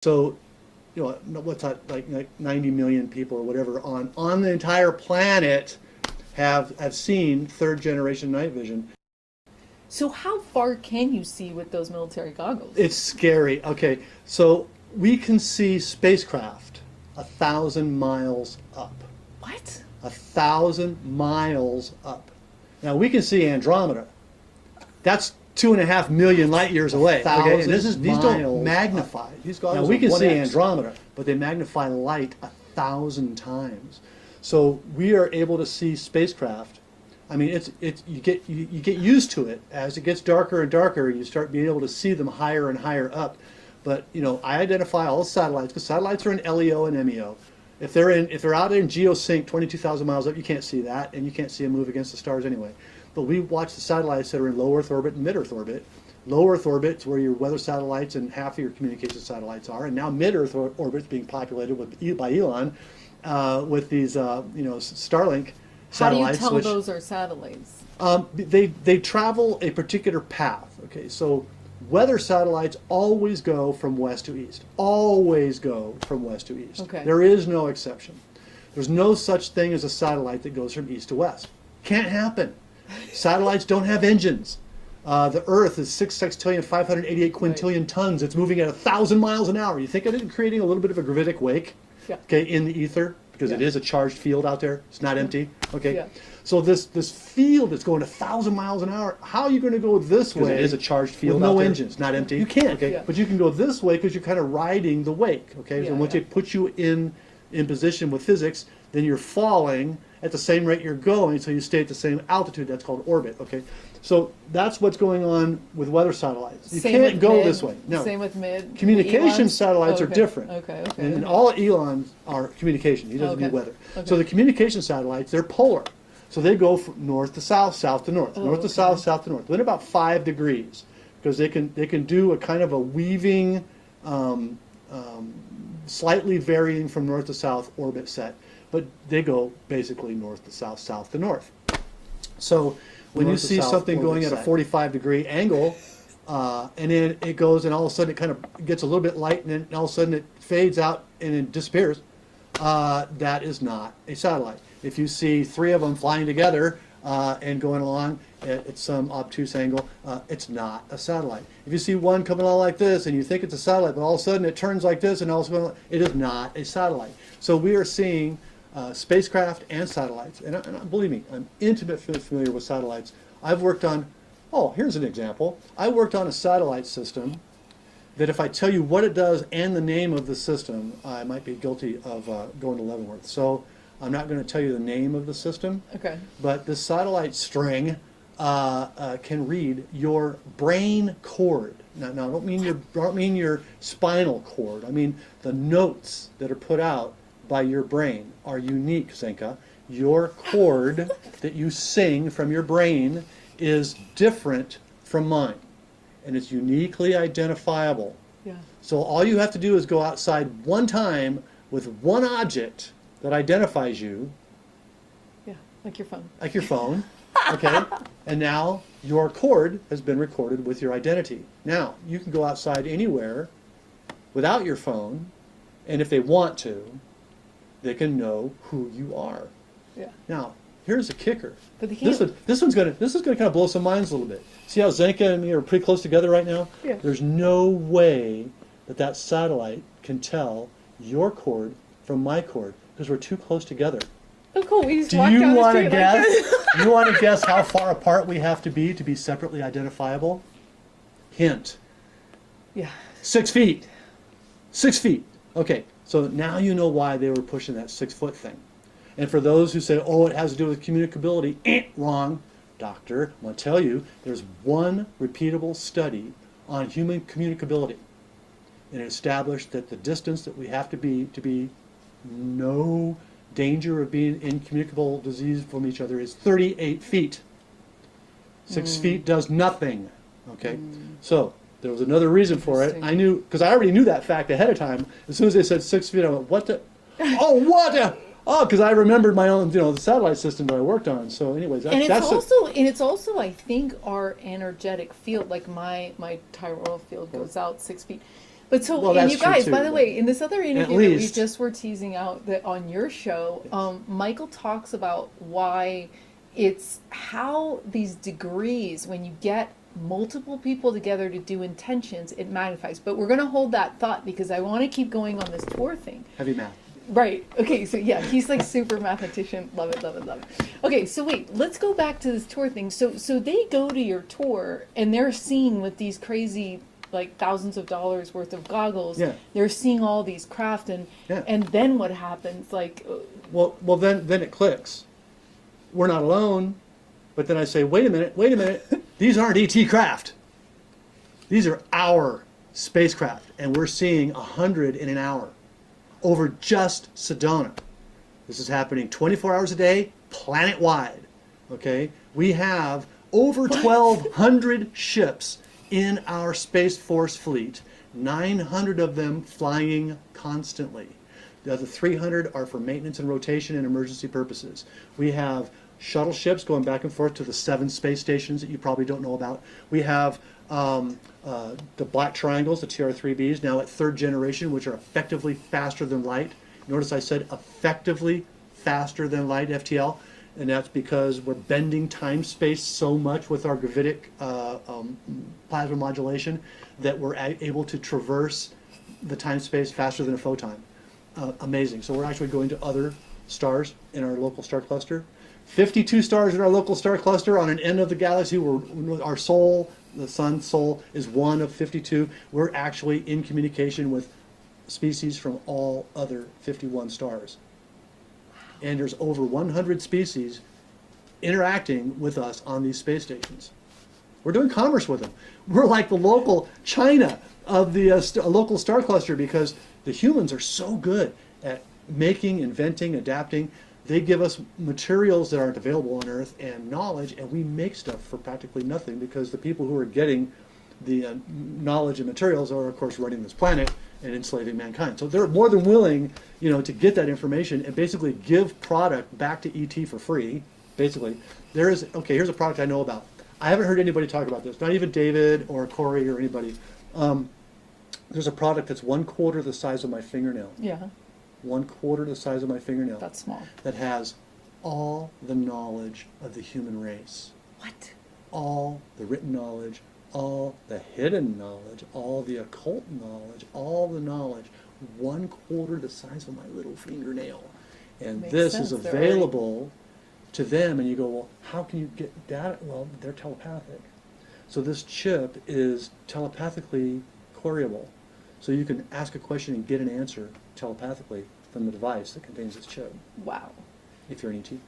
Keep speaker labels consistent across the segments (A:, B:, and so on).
A: So, you know, what's that, like 90 million people or whatever on the entire planet have seen third generation night vision.
B: So how far can you see with those military goggles?
A: It's scary. Okay, so we can see spacecraft 1,000 miles up.
B: What?
A: 1,000 miles up. Now we can see Andromeda. That's 2.5 million light years away. Okay, and these don't magnify.
C: These goggles
A: now we can see
C: 1x.
A: Andromeda, but they magnify light 1,000 times. So we are able to see spacecraft. I mean, you get used to it as it gets darker and darker. You start being able to see them higher and higher up. But you know, I identify all the satellites because satellites are in LEO and MEO. If they're out in geosync 22,000 miles up, you can't see that, and you can't see them move against the stars anyway. But we watch the satellites that are in low Earth orbit and mid Earth orbit. Low Earth orbit is where your weather satellites and half of your communication satellites are, and now mid Earth orbit is being populated by Elon with these Starlink satellites.
B: How do you tell those are satellites?
A: They travel a particular path. Okay, so weather satellites always go from west to east. Always go from west to east.
B: Okay.
A: There is no exception. There's no such thing as a satellite that goes from east to west. Can't happen. Satellites don't have engines. The Earth is 6 sextillion 588 quintillion tons. It's moving at 1,000 miles an hour. You think of it creating a little bit of a gravitic wake,
B: Yeah.
A: okay, in the ether, because it
B: Yeah.
A: is a charged field out there. It's not empty. Okay.
B: Yeah.
A: So this field that's going 1,000 miles an hour, how are you going to go this way?
C: It is a charged field
A: with
C: out
A: no
C: there.
A: engines, not empty. You can't. Okay.
B: Yeah.
A: But you can go this way because you're kind of riding the wake. Okay.
B: Yeah,
A: So once
B: yeah.
A: they put you in position with physics, then you're falling at the same rate you're going, so you stay at the same altitude. That's called orbit. Okay. So that's what's going on with weather satellites. You
B: Same
A: can't
B: with
A: go
B: mid,
A: this way. No.
B: Same with mid.
A: Communication
B: Elon's?
A: satellites are
B: Okay.
A: different.
B: Okay.
A: And all Elon's are communication. He doesn't
B: Okay.
A: do weather.
B: Okay.
A: So the communication satellites, they're polar. So they go from north to south, south to north, north to
B: okay.
A: south, south to north, within about 5 degrees, because they can do a kind of a weaving, slightly varying from north to south orbit set, but they go basically north to south, south to north. So when
C: North
A: you
C: to
A: see
C: south
A: something going
C: orbit
A: at a
C: set.
A: 45-degree angle, and then it goes, and all of a sudden it kind of gets a little bit light, and then all of a sudden it fades out and it disappears, that is not a satellite. If you see 3 of them flying together and going along at some obtuse angle, it's not a satellite. If you see one coming along like this and you think it's a satellite, but all of a sudden it turns like this and all of a sudden it is not a satellite. So we are seeing spacecraft and satellites, and believe me, I'm intimately familiar with satellites. I've worked on, here's an example. I worked on a satellite system that if I tell you what it does and the name of the system, I might be guilty of going to Leavenworth. So I'm not going to tell you the name of the system,
B: Okay.
A: but this satellite string can read your brain cord. Now I don't mean your spinal cord. I mean the notes that are put out by your brain are unique, Zenka. Your chord that you sing from your brain is different from mine, and it's uniquely identifiable.
B: Yeah.
A: So all you have to do is go outside one time with one object that identifies you,
B: Yeah. Like your phone.
A: like your phone, okay? And now your chord has been recorded with your identity. Now, you can go outside anywhere without your phone, and if they want to, they can know who you are.
B: Yeah.
A: Now, here's a kicker.
B: But they can't.
A: This is going to kind of blow some minds a little bit. See how Zenka and me are pretty close together right now?
B: Yeah.
A: There's no way that satellite can tell your chord from my chord because we're too close together.
B: Oh, cool. We just
A: Do
B: walked
A: you
B: down the
A: want to
B: street like
A: guess?
B: this.
A: You want to guess how far apart we have to be separately identifiable? Hint:
B: Yeah.
A: 6 feet. 6 feet. Okay. So now you know why they were pushing that 6-foot thing. And for those who say, "Oh, it has to do with communicability," wrong, doctor. I'm going to tell you, there's one repeatable study on human communicability, and it established that the distance that we have to be no danger of being incommunicable disease from each other is 38 feet. 6 feet does nothing. Okay, so there was another reason for it.
B: Interesting.
A: I knew, because I already knew that fact ahead of time. As soon as they said 6 feet, I went, "What the? Oh, what? Oh," because I remembered my own, the satellite system that I worked on. So, anyways,
B: And
A: that's
B: it's also I think our energetic field, like my toroidal field goes out 6 feet. But so,
A: Well,
B: and
A: that's
B: you guys,
A: true,
B: by
A: too,
B: the
A: but
B: way, in this other interview that we
A: least-
B: just were teasing out that on your show, Michael talks about why it's how these degrees, when you get multiple people together to do intentions, it magnifies. But we're going to hold that thought because I want to keep going on this tour thing.
A: Heavy math.
B: Right. Okay. So yeah, he's like super mathematician. Love it. Love it. Love it. Okay. So wait, let's go back to this tour thing. So they go to your tour and they're seeing with these crazy like thousands of dollars worth of goggles.
A: Yeah.
B: They're seeing all these craft and
A: Yeah.
B: and then what happens? Like,
A: Well, then it clicks. We're not alone. But then I say, wait a minute. These aren't ET craft. These are our spacecraft, and we're seeing 100 in an hour over just Sedona. This is happening 24 hours a day, planet-wide. Okay, we have over 1,200 ships in our Space Force fleet. 900 of them flying constantly. The other 300 are for maintenance and rotation and emergency purposes. We have shuttle ships going back and forth to the 7 space stations that you probably don't know about. We have the black triangles, the TR-3Bs, now at 3rd generation, which are effectively faster than light. Notice I said effectively faster than light, FTL, and that's because we're bending time-space so much with our gravitic plasma modulation that we're able to traverse the time-space faster than a photon. Amazing. So we're actually going to other stars in our local star cluster. 52 stars in our local star cluster on an end of the galaxy where our soul, the sun's soul, is one of 52. We're actually in communication with species from all other 51 stars. And there's over 100 species interacting with us on these space stations. We're doing commerce with them. We're like the local China of the local star cluster because the humans are so good at making, inventing, adapting. They give us materials that aren't available on Earth and knowledge, and we make stuff for practically nothing because the people who are getting the knowledge and materials are, of course, running this planet and enslaving mankind. So they're more than willing, to get that information and basically give product back to ET for free. Basically, here's a product I know about. I haven't heard anybody talk about this, not even David or Corey or anybody. There's a product that's 1/4 the size of my fingernail.
B: yeah,
A: 1/4 the size of my fingernail.
B: that's small.
A: That has all the knowledge of the human race.
B: What?
A: All the written knowledge, all the hidden knowledge, all the occult knowledge, all the knowledge. 1/4 the size of my little fingernail. And
B: Makes
A: this
B: sense.
A: is
B: They're already-
A: available to them. And you go, well, how can you get data? Well, they're telepathic. So this chip is telepathically queryable. So you can ask a question and get an answer telepathically from the device that contains this chip,
B: Wow.
A: if you're an ET.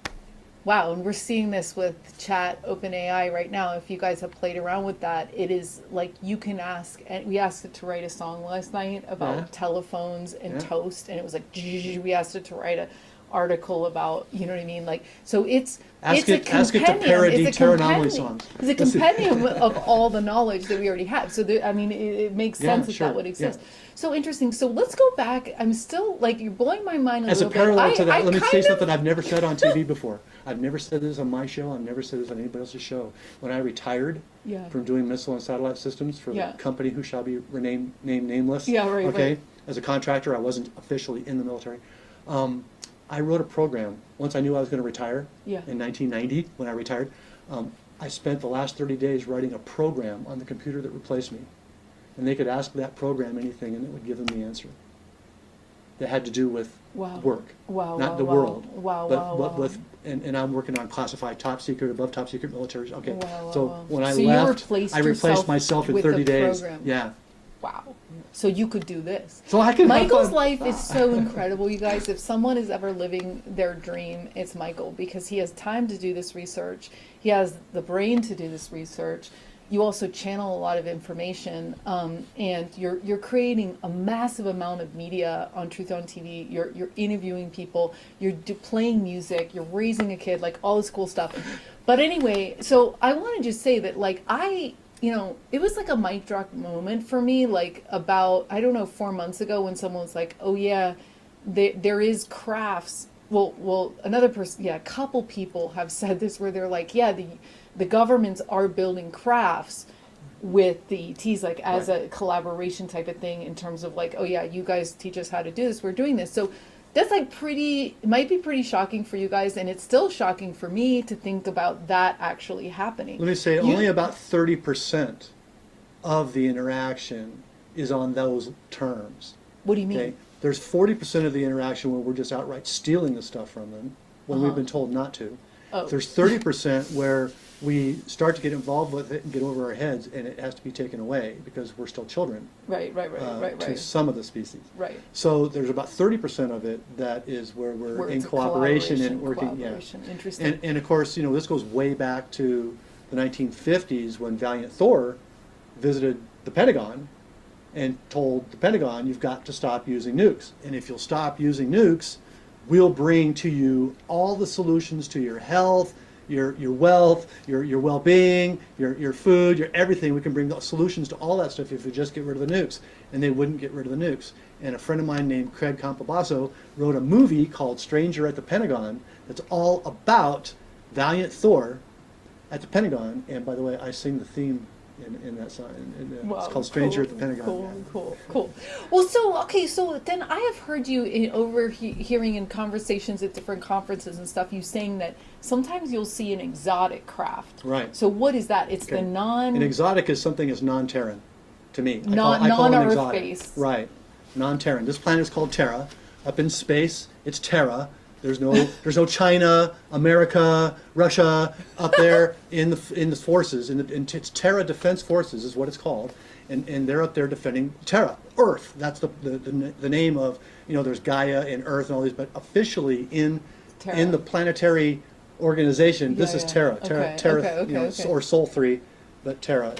B: Wow, and we're seeing this with Chat OpenAI right now. If you guys have played around with that, it is like you can ask, and we asked it to write a song last night about
A: Yeah.
B: telephones and
A: Yeah.
B: toast, and it was like, we asked it to write an article about, you know what I mean? Like, so it's
A: Ask
B: a
A: it to
B: compendium.
A: parody
B: It's a
A: Terra Anomaly
B: compendium.
A: songs.
B: It's a compendium of all the knowledge that we already have. So, I mean, it makes
A: Yeah,
B: sense that
A: sure,
B: that would exist.
A: yeah.
B: So interesting. So let's go back. I'm still, like, you're blowing my mind a
A: As a
B: little
A: parallel
B: bit.
A: to that, let me
B: kind
A: say
B: of-
A: something I've never said on TV before. I've never said this on my show. I've never said this on anybody else's show. When I retired
B: Yeah.
A: from doing missile and satellite systems for
B: Yeah.
A: the company who shall be named nameless.
B: Yeah, right,
A: Okay.
B: right.
A: As a contractor, I wasn't officially in the military. I wrote a program once I knew I was going to retire.
B: Yeah.
A: In 1990, when I retired, I spent the last 30 days writing a program on the computer that replaced me, and they could ask that program anything, and it would give them the answer. That had to do with
B: Wow.
A: work,
B: Wow,
A: not
B: wow,
A: the
B: wow.
A: world.
B: Wow,
A: but,
B: wow,
A: but
B: wow.
A: with and I'm working on classified, top secret, above top secret militaries. Okay,
B: Wow,
A: so
B: wow, wow.
A: when I
B: So you
A: left,
B: replaced
A: I replaced
B: yourself
A: myself in
B: with
A: 30
B: the
A: days.
B: program.
A: Yeah.
B: Wow. So you could do this.
A: So I can. have
B: Michael's
A: fun.
B: life is so incredible, you guys. If someone is ever living their dream, it's Michael, because he has time to do this research. He has the brain to do this research. You also channel a lot of information, and you're creating a massive amount of media on TruthOnTV. You're interviewing people. You're playing music. You're raising a kid, like all this cool stuff. But anyway, so I want to just say that, like, it was like a mic drop moment for me, like about, I don't know, 4 months ago when someone was like, oh yeah, there is crafts. Well, another person, yeah, a couple people have said this where they're like, yeah, the governments are building crafts with the ETs, like as a collaboration type of thing in terms of like, oh yeah, you guys teach us how to do this, we're doing this. So that's like it might be pretty shocking for you guys, and it's still shocking for me to think about that actually happening.
A: Let me say, only about 30% of the interaction is on those terms.
B: What do you mean?
A: Okay? There's 40% of the interaction where we're just outright stealing the stuff from them when we've been told not to.
B: Oh.
A: There's 30% where we start to get involved with it and get over our heads, and it has to be taken away because we're still children.
B: Right.
A: To some of the species.
B: Right.
A: So there's about 30% of it that is where we're in collaboration and working. Yeah.
B: Interesting.
A: And of course, this goes way back to the 1950s when Valiant Thor visited the Pentagon and told the Pentagon, you've got to stop using nukes. And if you'll stop using nukes, we'll bring to you all the solutions to your health, your wealth, your well-being, your food, your everything. We can bring the solutions to all that stuff if we just get rid of the nukes. And they wouldn't get rid of the nukes. And a friend of mine named Craig Campobasso wrote a movie called Stranger at the Pentagon that's all about Valiant Thor at the Pentagon. And by the way, I sing the theme in that song. It's called Stranger at the Pentagon.
B: Cool. Well, so then I have heard you hearing in conversations at different conferences and stuff, you saying that sometimes you'll see an exotic craft.
A: Right.
B: So what is that? It's
A: An exotic is something that's non-Terran to me. I call
B: non-Earth based.
A: Right. Non-Terran. This planet is called Terra. Up in space, it's Terra. There's no China, America, Russia up there in the forces. It's Terra Defense Forces is what it's called, and they're up there defending Terra, Earth. That's the name of there's Gaia and Earth and all these, but officially in the planetary organization, this is Terra. Terra, or Sol 3, but Terra.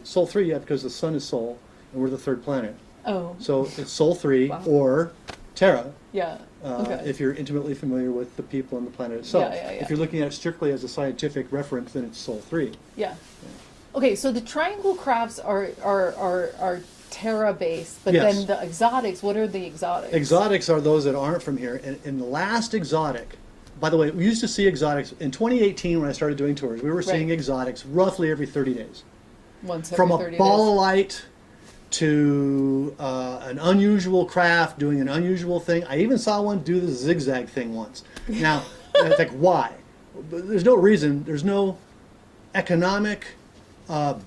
A: Sol 3, because the sun is Sol, and we're the third planet.
B: Oh.
A: So it's Sol 3 or Terra.
B: Yeah.
A: If you're intimately familiar with the people on the planet itself.
B: Yeah.
A: If you're looking at it strictly as a scientific reference, then it's Sol 3.
B: Yeah. Okay, so the triangle crafts are Terra based, but then the exotics, what are the exotics?
A: Exotics are those that aren't from here. And the last exotic, by the way, we used to see exotics in 2018 when I started doing tours. We were seeing exotics roughly every 30 days.
B: Once every
A: From
B: 30
A: a ball
B: days.
A: of light to an unusual craft doing an unusual thing. I even saw one do the zigzag thing once. Now, it's like, why? There's no reason. There's no economic,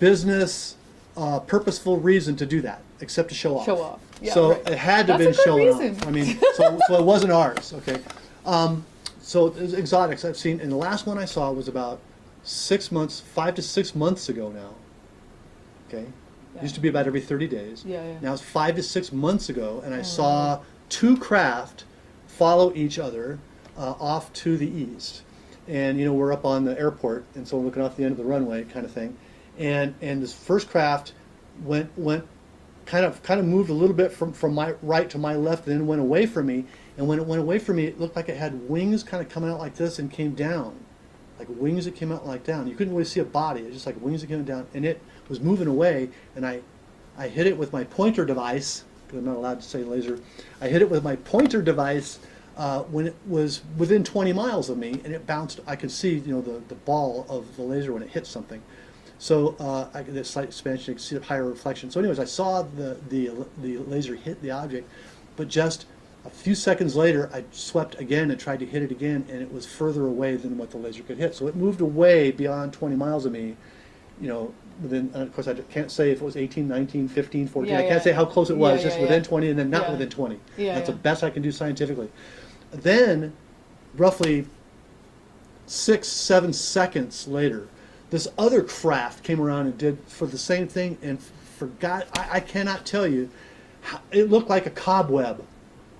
A: business, purposeful reason to do that, except to show off.
B: Show off. Yeah,
A: so
B: right.
A: it had to have been
B: That's a good
A: showing
B: reason.
A: off. I mean, so it wasn't ours. Okay. So there's exotics I've seen, and the last one I saw was about 5 to 6 months ago now. Okay. Used to be about every 30 days.
B: Yeah.
A: Now it's 5 to 6 months ago, and I saw two craft follow each other off to the east. And we're up on the airport, and so we're looking off the end of the runway, kind of thing. And this first craft went kind of moved a little bit from my right to my left, and then went away from me. And when it went away from me, it looked like it had wings kind of coming out like this and came down, like wings that came out like down. You couldn't really see a body; it was just like wings that came down, and it was moving away, and I hit it with my pointer device, because I'm not allowed to say laser. I hit it with my pointer device when it was within 20 miles of me, and it bounced. I could see the ball of the laser when it hit something. So the slight expansion, you could see the higher reflection. So anyways, I saw the laser hit the object, but just a few seconds later, I swept again and tried to hit it again, and it was further away than what the laser could hit. So it moved away beyond 20 miles of me, within, of course, I can't say if it was 18, 19, 15, 14. I can't say how close it was, just within 20 and then not within 20. That's the best I can do scientifically. Then, roughly 6, 7 seconds later, this other craft came around and did for the same thing, and forgot, I cannot tell you, it looked like a cobweb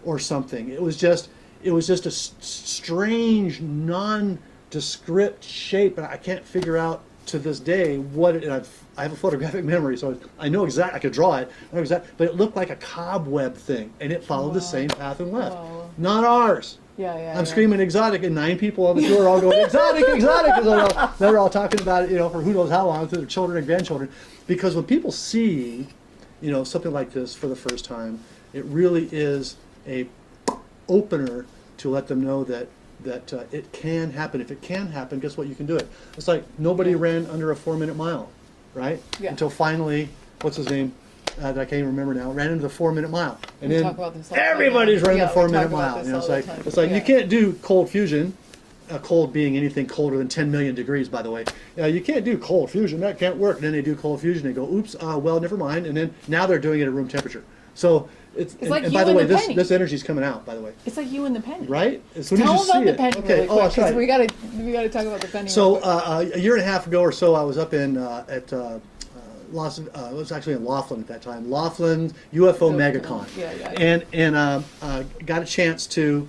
A: or something. It was just a strange, nondescript shape, and I can't figure out to this day what it, and I have a photographic memory, so I know exactly, I could draw it, I know exactly, but it looked like a cobweb thing, and it followed the same path and left. Not ours. I'm screaming exotic, and 9 people on the tour are all going, exotic, exotic, because they're all talking about it, for who knows how long, to their children and grandchildren. Because when people see, something like this for the first time, it really is a opener to let them know that it can happen. If it can happen, guess what? You can do it. It's like nobody ran under a 4-minute mile. right?
B: Yeah.
A: Until finally, what's his name? That I can't even remember now. Ran into the 4-minute mile, and
B: We
A: then
B: talk about this all the time.
A: everybody's running
B: Yeah,
A: the
B: we
A: 4-minute
B: talk about
A: mile.
B: this
A: You know,
B: all the
A: it's
B: time.
A: like
B: Yeah.
A: you can't do cold fusion. Cold being anything colder than 10 million degrees, by the way. You can't do cold fusion. That can't work. And then they do cold fusion. They go, oops, well, never mind. And then now they're doing it at room temperature. So it's
B: like
A: and
B: you
A: by the
B: and
A: way,
B: the penny.
A: this energy's coming out. By the way,
B: It's like you and the penny.
A: right? As soon
B: Tell
A: as you
B: them about
A: see
B: the
A: it.
B: penny
A: Okay.
B: really quick,
A: that's right.
B: we gotta talk about the penny.
A: So
B: real quick.
A: a year and a half ago or so, I was up in at it was actually in Laughlin at that time. Laughlin UFO MegaCon.
B: Yeah.
A: And got a chance to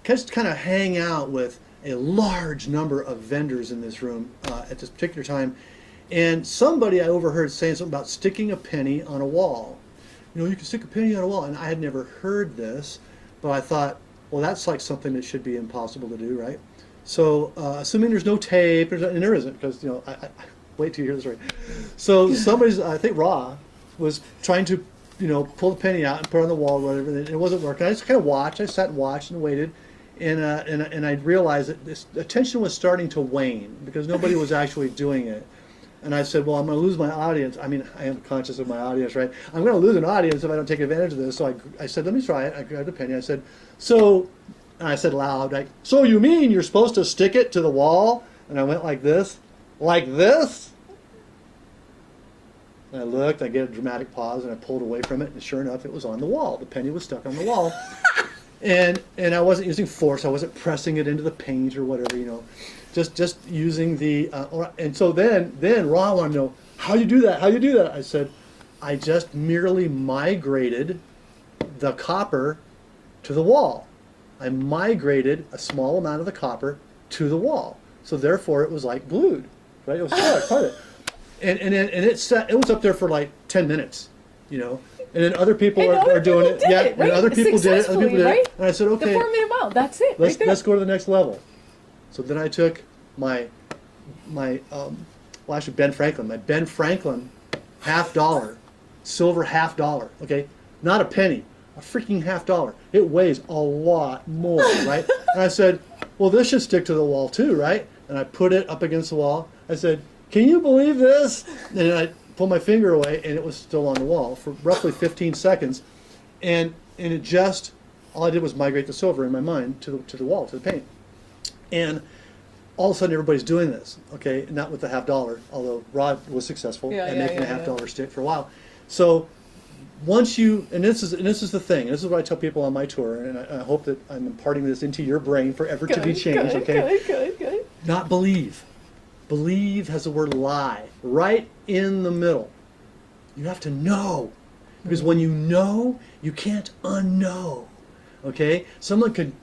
A: just kind of hang out with a large number of vendors in this room at this particular time. And somebody I overheard saying something about sticking a penny on a wall. You know, you can stick a penny on a wall. And I had never heard this, but I thought, well, that's like something that should be impossible to do, right? So assuming there's no tape, and there isn't, because, you know, I wait till you hear the story. So somebody's, I think Ra, was trying to, you know, pull the penny out and put it on the wall or whatever, and it wasn't working. I just kind of watched. I sat and watched and waited. And I realized that this attention was starting to wane because nobody was actually doing it. And I said, well, I'm going to lose my audience. I mean, I am conscious of my audience, right? I'm going to lose an audience if I don't take advantage of this. So I said, let me try it. I grabbed a penny. I said, and I said loud, like, so you mean you're supposed to stick it to the wall? And I went like this. Like this? And I looked, I get a dramatic pause, and I pulled away from it, and sure enough, it was on the wall. The penny was stuck on the wall. And I wasn't using force. I wasn't pressing it into the paint or whatever, you know. Just using the and so then Ron wanted to know, how you do that? How you do that? I said, I just merely migrated the copper to the wall. I migrated a small amount of the copper to the wall. So therefore it was like glued, right? It was part of it. And it was up there for like 10 minutes, you know. And then other people are doing it.
B: Yeah,
A: And other people did it. Other people did
B: right?
A: it. And I said, okay.
B: The 4-minute mile, that's it.
A: Let's go to the next level. So then I took my actually Ben Franklin $50, silver $50, okay? Not a penny, a freaking $50. It weighs a lot more, right? And I said, well, this should stick to the wall too, right? And I put it up against the wall. I said, can you believe this? And I pulled my finger away, and it was still on the wall for roughly 15 seconds. And it just, all I did was migrate the silver in my mind to the wall, to the paint. And all of a sudden, everybody's doing this, okay? Not with the $50, although Rod was successful at making a $50 stick for a while. So once you, and this is the thing, this is what I tell people on my tour, and I hope that I'm imparting this into your brain forever to be changed, okay?
B: Good.
A: Not believe. Believe has the word lie right in the middle. You have to know. Because when you know, you can't unknow. Okay? Someone could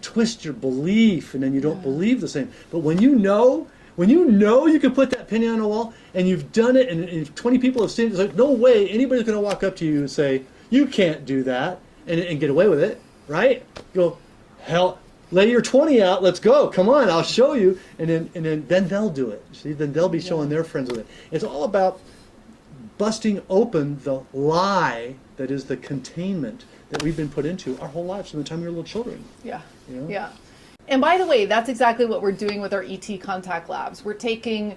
A: twist your belief and then you don't believe the same. But when you know you can put that penny on a wall and you've done it and if 20 people have seen it, it's like, no way anybody's going to walk up to you and say, you can't do that and get away with it, right? Go, hell, lay your 20 out, let's go, come on, I'll show you. And then they'll do it. See, then they'll be showing their friends with it. It's all about busting open the lie that is the containment that we've been put into our whole lives from the time we were little children.
B: Yeah.
A: You know?
B: Yeah. And by the way, that's exactly what we're doing with our ET contact labs. We're taking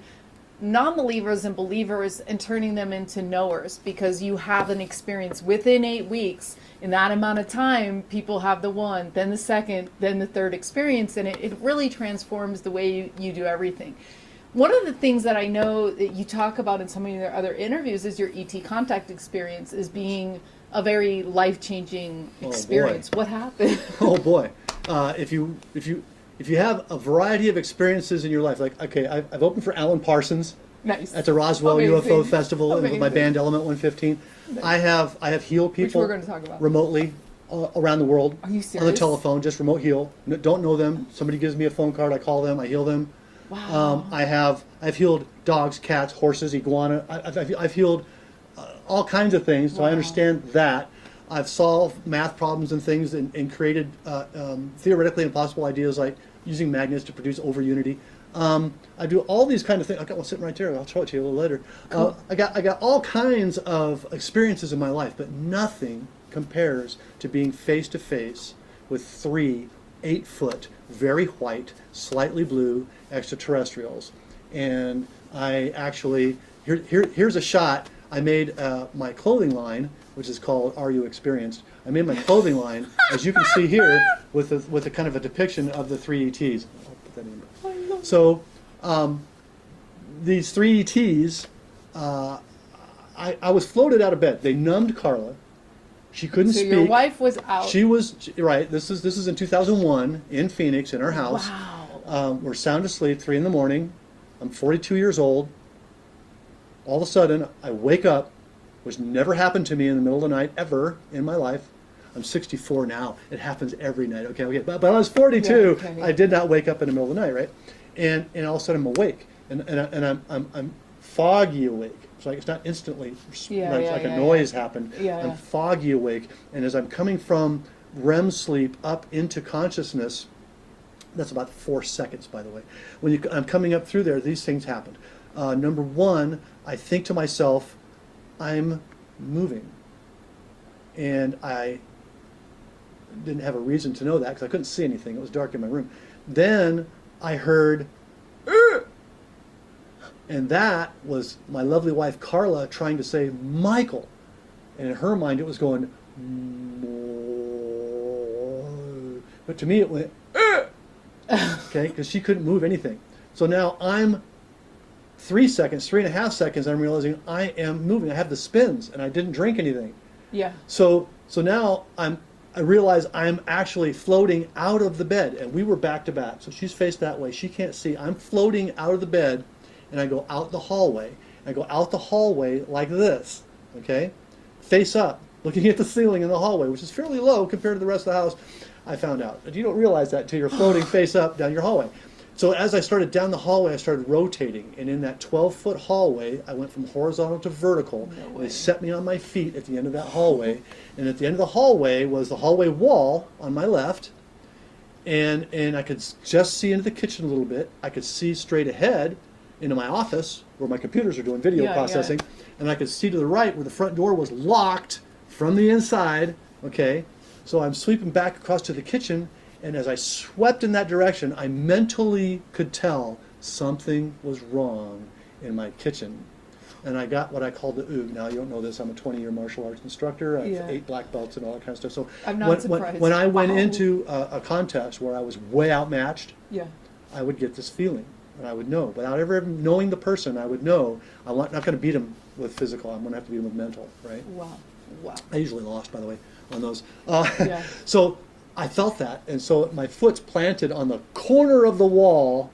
B: non-believers and believers and turning them into knowers because you have an experience within 8 weeks. In that amount of time, people have the one, then the second, then the third experience, and it really transforms the way you do everything. One of the things that I know that you talk about in some of your other interviews is your ET contact experience is being a very life-changing experience. What happened?
A: Oh boy. If you have a variety of experiences in your life, like, okay, I've opened for Alan Parsons.
B: Nice.
A: At the Roswell UFO Festival with my band Element 115. Nice. I have healed people
B: we're going to talk about.
A: Remotely around the world.
B: Are you serious?
A: On the telephone, just remote heal. Don't know them. Somebody gives me a phone card, I call them, I heal them.
B: Wow.
A: I've healed dogs, cats, horses, iguana. I've healed all kinds of things, so I understand that. I've solved math problems and things and created theoretically impossible ideas like using magnets to produce over unity. I do all these kind of things. I got one sitting right there. I'll show it to you a little later. Cool. I got all kinds of experiences in my life, but nothing compares to being face to face with 3 8-foot, very white, slightly blue extraterrestrials. And I actually, here's a shot. I made my clothing line, which is called Are You Experienced? I made my clothing line, as you can see here, with a kind of a depiction of the three ETs. I'll put that in. So these three ETs, I was floated out of bed. They numbed Carla. She couldn't
B: So
A: speak.
B: your wife was out.
A: She was right. This is in 2001 in Phoenix in our house.
B: Wow.
A: We're sound asleep, 3 in the morning. I'm 42 years old. All of a sudden, I wake up, which never happened to me in the middle of the night ever in my life. I'm 64 now. It happens every night. Okay. But I was 42.
B: Yeah, okay.
A: I did not wake up in the middle of the night, right? And all of a sudden, I'm awake, and I'm foggy awake. So it's not instantly a noise happened.
B: Yeah,
A: I'm
B: yeah.
A: foggy awake, and as I'm coming from REM sleep up into consciousness, that's about 4 seconds, by the way. I'm coming up through there, these things happened. Number one, I think to myself, I'm moving, and I didn't have a reason to know that because I couldn't see anything. It was dark in my room. Then I heard. And that was my lovely wife, Carla, trying to say, Michael. And in her mind, it was going, more. But to me, it went, okay, because she couldn't move anything. So now I'm 3 seconds, 3.5 seconds, I'm realizing I am moving. I have the spins, and I didn't drink anything.
B: Yeah.
A: So now I realize I'm actually floating out of the bed, and we were back to back. So she's faced that way. She can't see. I'm floating out of the bed. And I go out the hallway. I go out the hallway like this, okay? Face up, looking at the ceiling in the hallway, which is fairly low compared to the rest of the house, I found out. You don't realize that until you're floating face up down your hallway. So as I started down the hallway, I started rotating. And in that 12-foot hallway, I went from horizontal to vertical.
B: No
A: And
B: way.
A: they set me on my feet at the end of that hallway. And at the end of the hallway was the hallway wall on my left. And I could just see into the kitchen a little bit. I could see straight ahead into my office where my computers are doing video processing, and I could see to the right where the front door was locked from the inside, okay? So I'm sweeping back across to the kitchen, and as I swept in that direction, I mentally could tell something was wrong in my kitchen. And I got what I call the OOG. Now, you don't know this, I'm a 20-year martial arts instructor. I have 8 black belts and all that kind of stuff. So
B: I'm not surprised.
A: when I went
B: Wow.
A: into a contest where I was way outmatched,
B: Yeah.
A: I would get this feeling. And I would know, without ever knowing the person, I would know I'm not going to beat him with physical. I'm going to have to beat him with mental, right?
B: Wow. Wow.
A: I usually lost, by the way, on those.
B: Yeah.
A: So I felt that, and so my foot's planted on the corner of the wall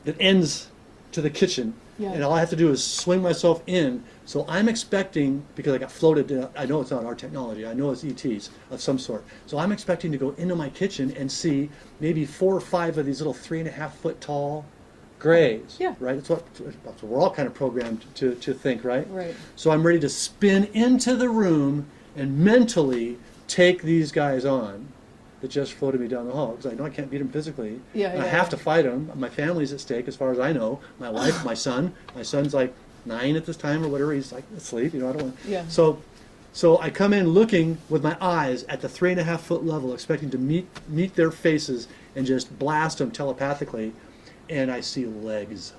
A: that ends to the kitchen,
B: Yeah.
A: and all I have to do is swing myself in. So I'm expecting, because I got floated, I know it's not our technology, I know it's ETs of some sort. So I'm expecting to go into my kitchen and see maybe 4 or 5 of these little 3.5-foot tall grays.
B: Yeah.
A: Right? That's what we're all kind of programmed to think, right?
B: Right.
A: So I'm ready to spin into the room and mentally take these guys on that just floated me down the hall, because I know I can't beat them physically.
B: Yeah,
A: and I
B: yeah,
A: have
B: yeah.
A: to fight them. My family's at stake, as far as I know. My wife, my son. My son's like 9 at this time or whatever. He's like asleep. I don't want.
B: Yeah.
A: So I come in looking with my eyes at the 3.5-foot level, expecting to meet their faces and just blast them telepathically, and I see legs,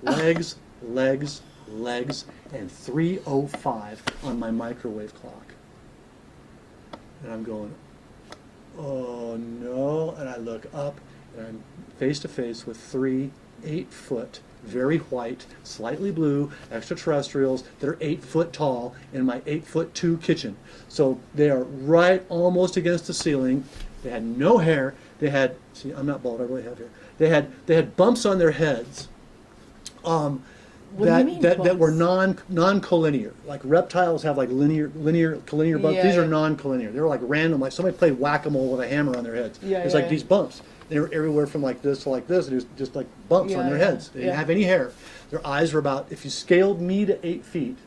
A: legs, and 3:05 on my microwave clock, and I'm going, oh no, and I look up, and I'm face to face with 3 8-foot, very white, slightly blue extraterrestrials that are 8 foot tall in my 8'2" kitchen. So they are right almost against the ceiling. They had no hair. They had, see, I'm not bald, I really have hair. They had bumps on their heads.
B: What do you mean
A: that were
B: bumps?
A: non-collinear. Like reptiles have like collinear bumps.
B: Yeah,
A: These are
B: yeah.
A: non-collinear. They were like random, like somebody played whack-a-mole with a hammer on their heads.
B: Yeah,
A: It's
B: yeah,
A: like
B: yeah.
A: these bumps. They were everywhere from like this to like this, and it was just like bumps on
B: Yeah,
A: their
B: yeah,
A: heads. They didn't
B: yeah.
A: have any hair. Their eyes were about, if you scaled me to 8 feet,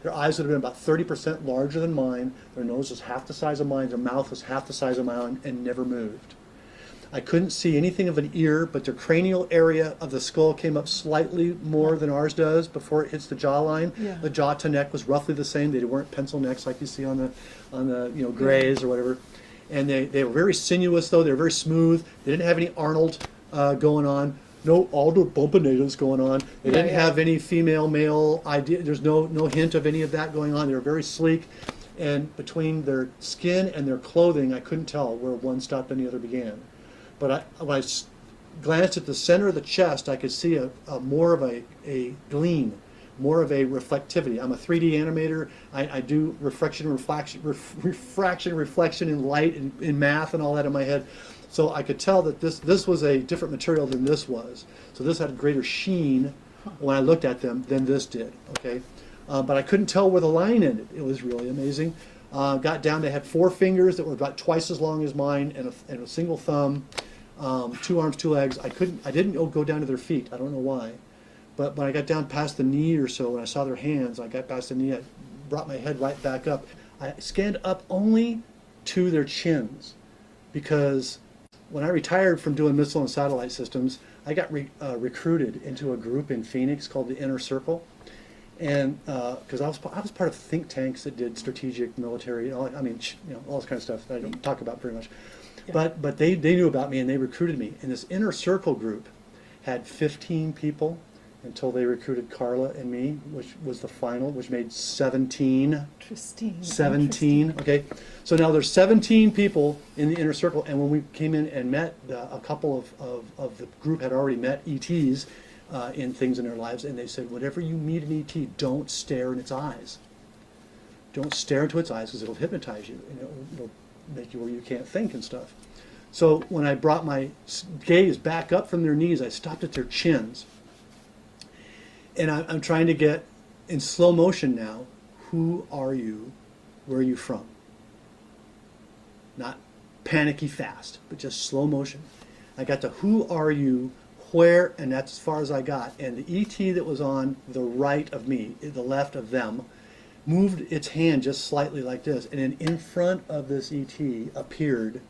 A: their eyes would have been about 30% larger than mine. Their nose was half the size of mine. Their mouth was half the size of mine, and never moved. I couldn't see anything of an ear, but their cranial area of the skull came up slightly more than ours does before it hits the jawline.
B: Yeah.
A: The jaw to neck was roughly the same. They weren't pencil necks like you see on the grays or whatever. And they were very sinuous, though. They were very smooth. They didn't have any Arnold going on. no alder bumpinadas going on. They didn't have any female male idea. There's no hint of any of that going on. They were very sleek, and between their skin and their clothing, I couldn't tell where one stopped and the other began. But when I glanced at the center of the chest, I could see a more of a gleam, more of a reflectivity. I'm a 3D animator. I do refraction, reflection in light, in math and all that in my head. So I could tell that this was a different material than this was. So this had a greater sheen when I looked at them than this did, okay? But I couldn't tell where the line ended. It was really amazing. Got down, they had 4 fingers that were about twice as long as mine and a single thumb, 2 arms, 2 legs. I didn't go down to their feet. I don't know why. But when I got down past the knee or so, when I saw their hands, I got past the knee, I brought my head right back up. I scanned up only to their chins, because when I retired from doing missile and satellite systems, I got recruited into a group in Phoenix called the Inner Circle. And because I was part of think tanks that did strategic military, all this kind of stuff that I don't talk about very much. Yeah. But they knew about me and they recruited me. And this Inner Circle group had 15 people until they recruited Carla and me, which was the final, which made 17.
B: Interesting.
A: 17. Okay, so now there's 17 people in the Inner Circle, and when we came in and met, a couple of the group had already met ETs in things in their lives, and they said, whenever you meet an ET, don't stare in its eyes. Don't stare into its eyes, because it'll hypnotize you, and it'll make you where you can't think and stuff. So when I brought my gaze back up from their knees, I stopped at their chins. And I'm trying to get, in slow motion now, who are you, where are you from? Not panicky fast, but just slow motion. I got to who are you, where, and that's as far as I got. And the ET that was on the right of me, the left of them, moved its hand just slightly like this. And then in front of this ET appeared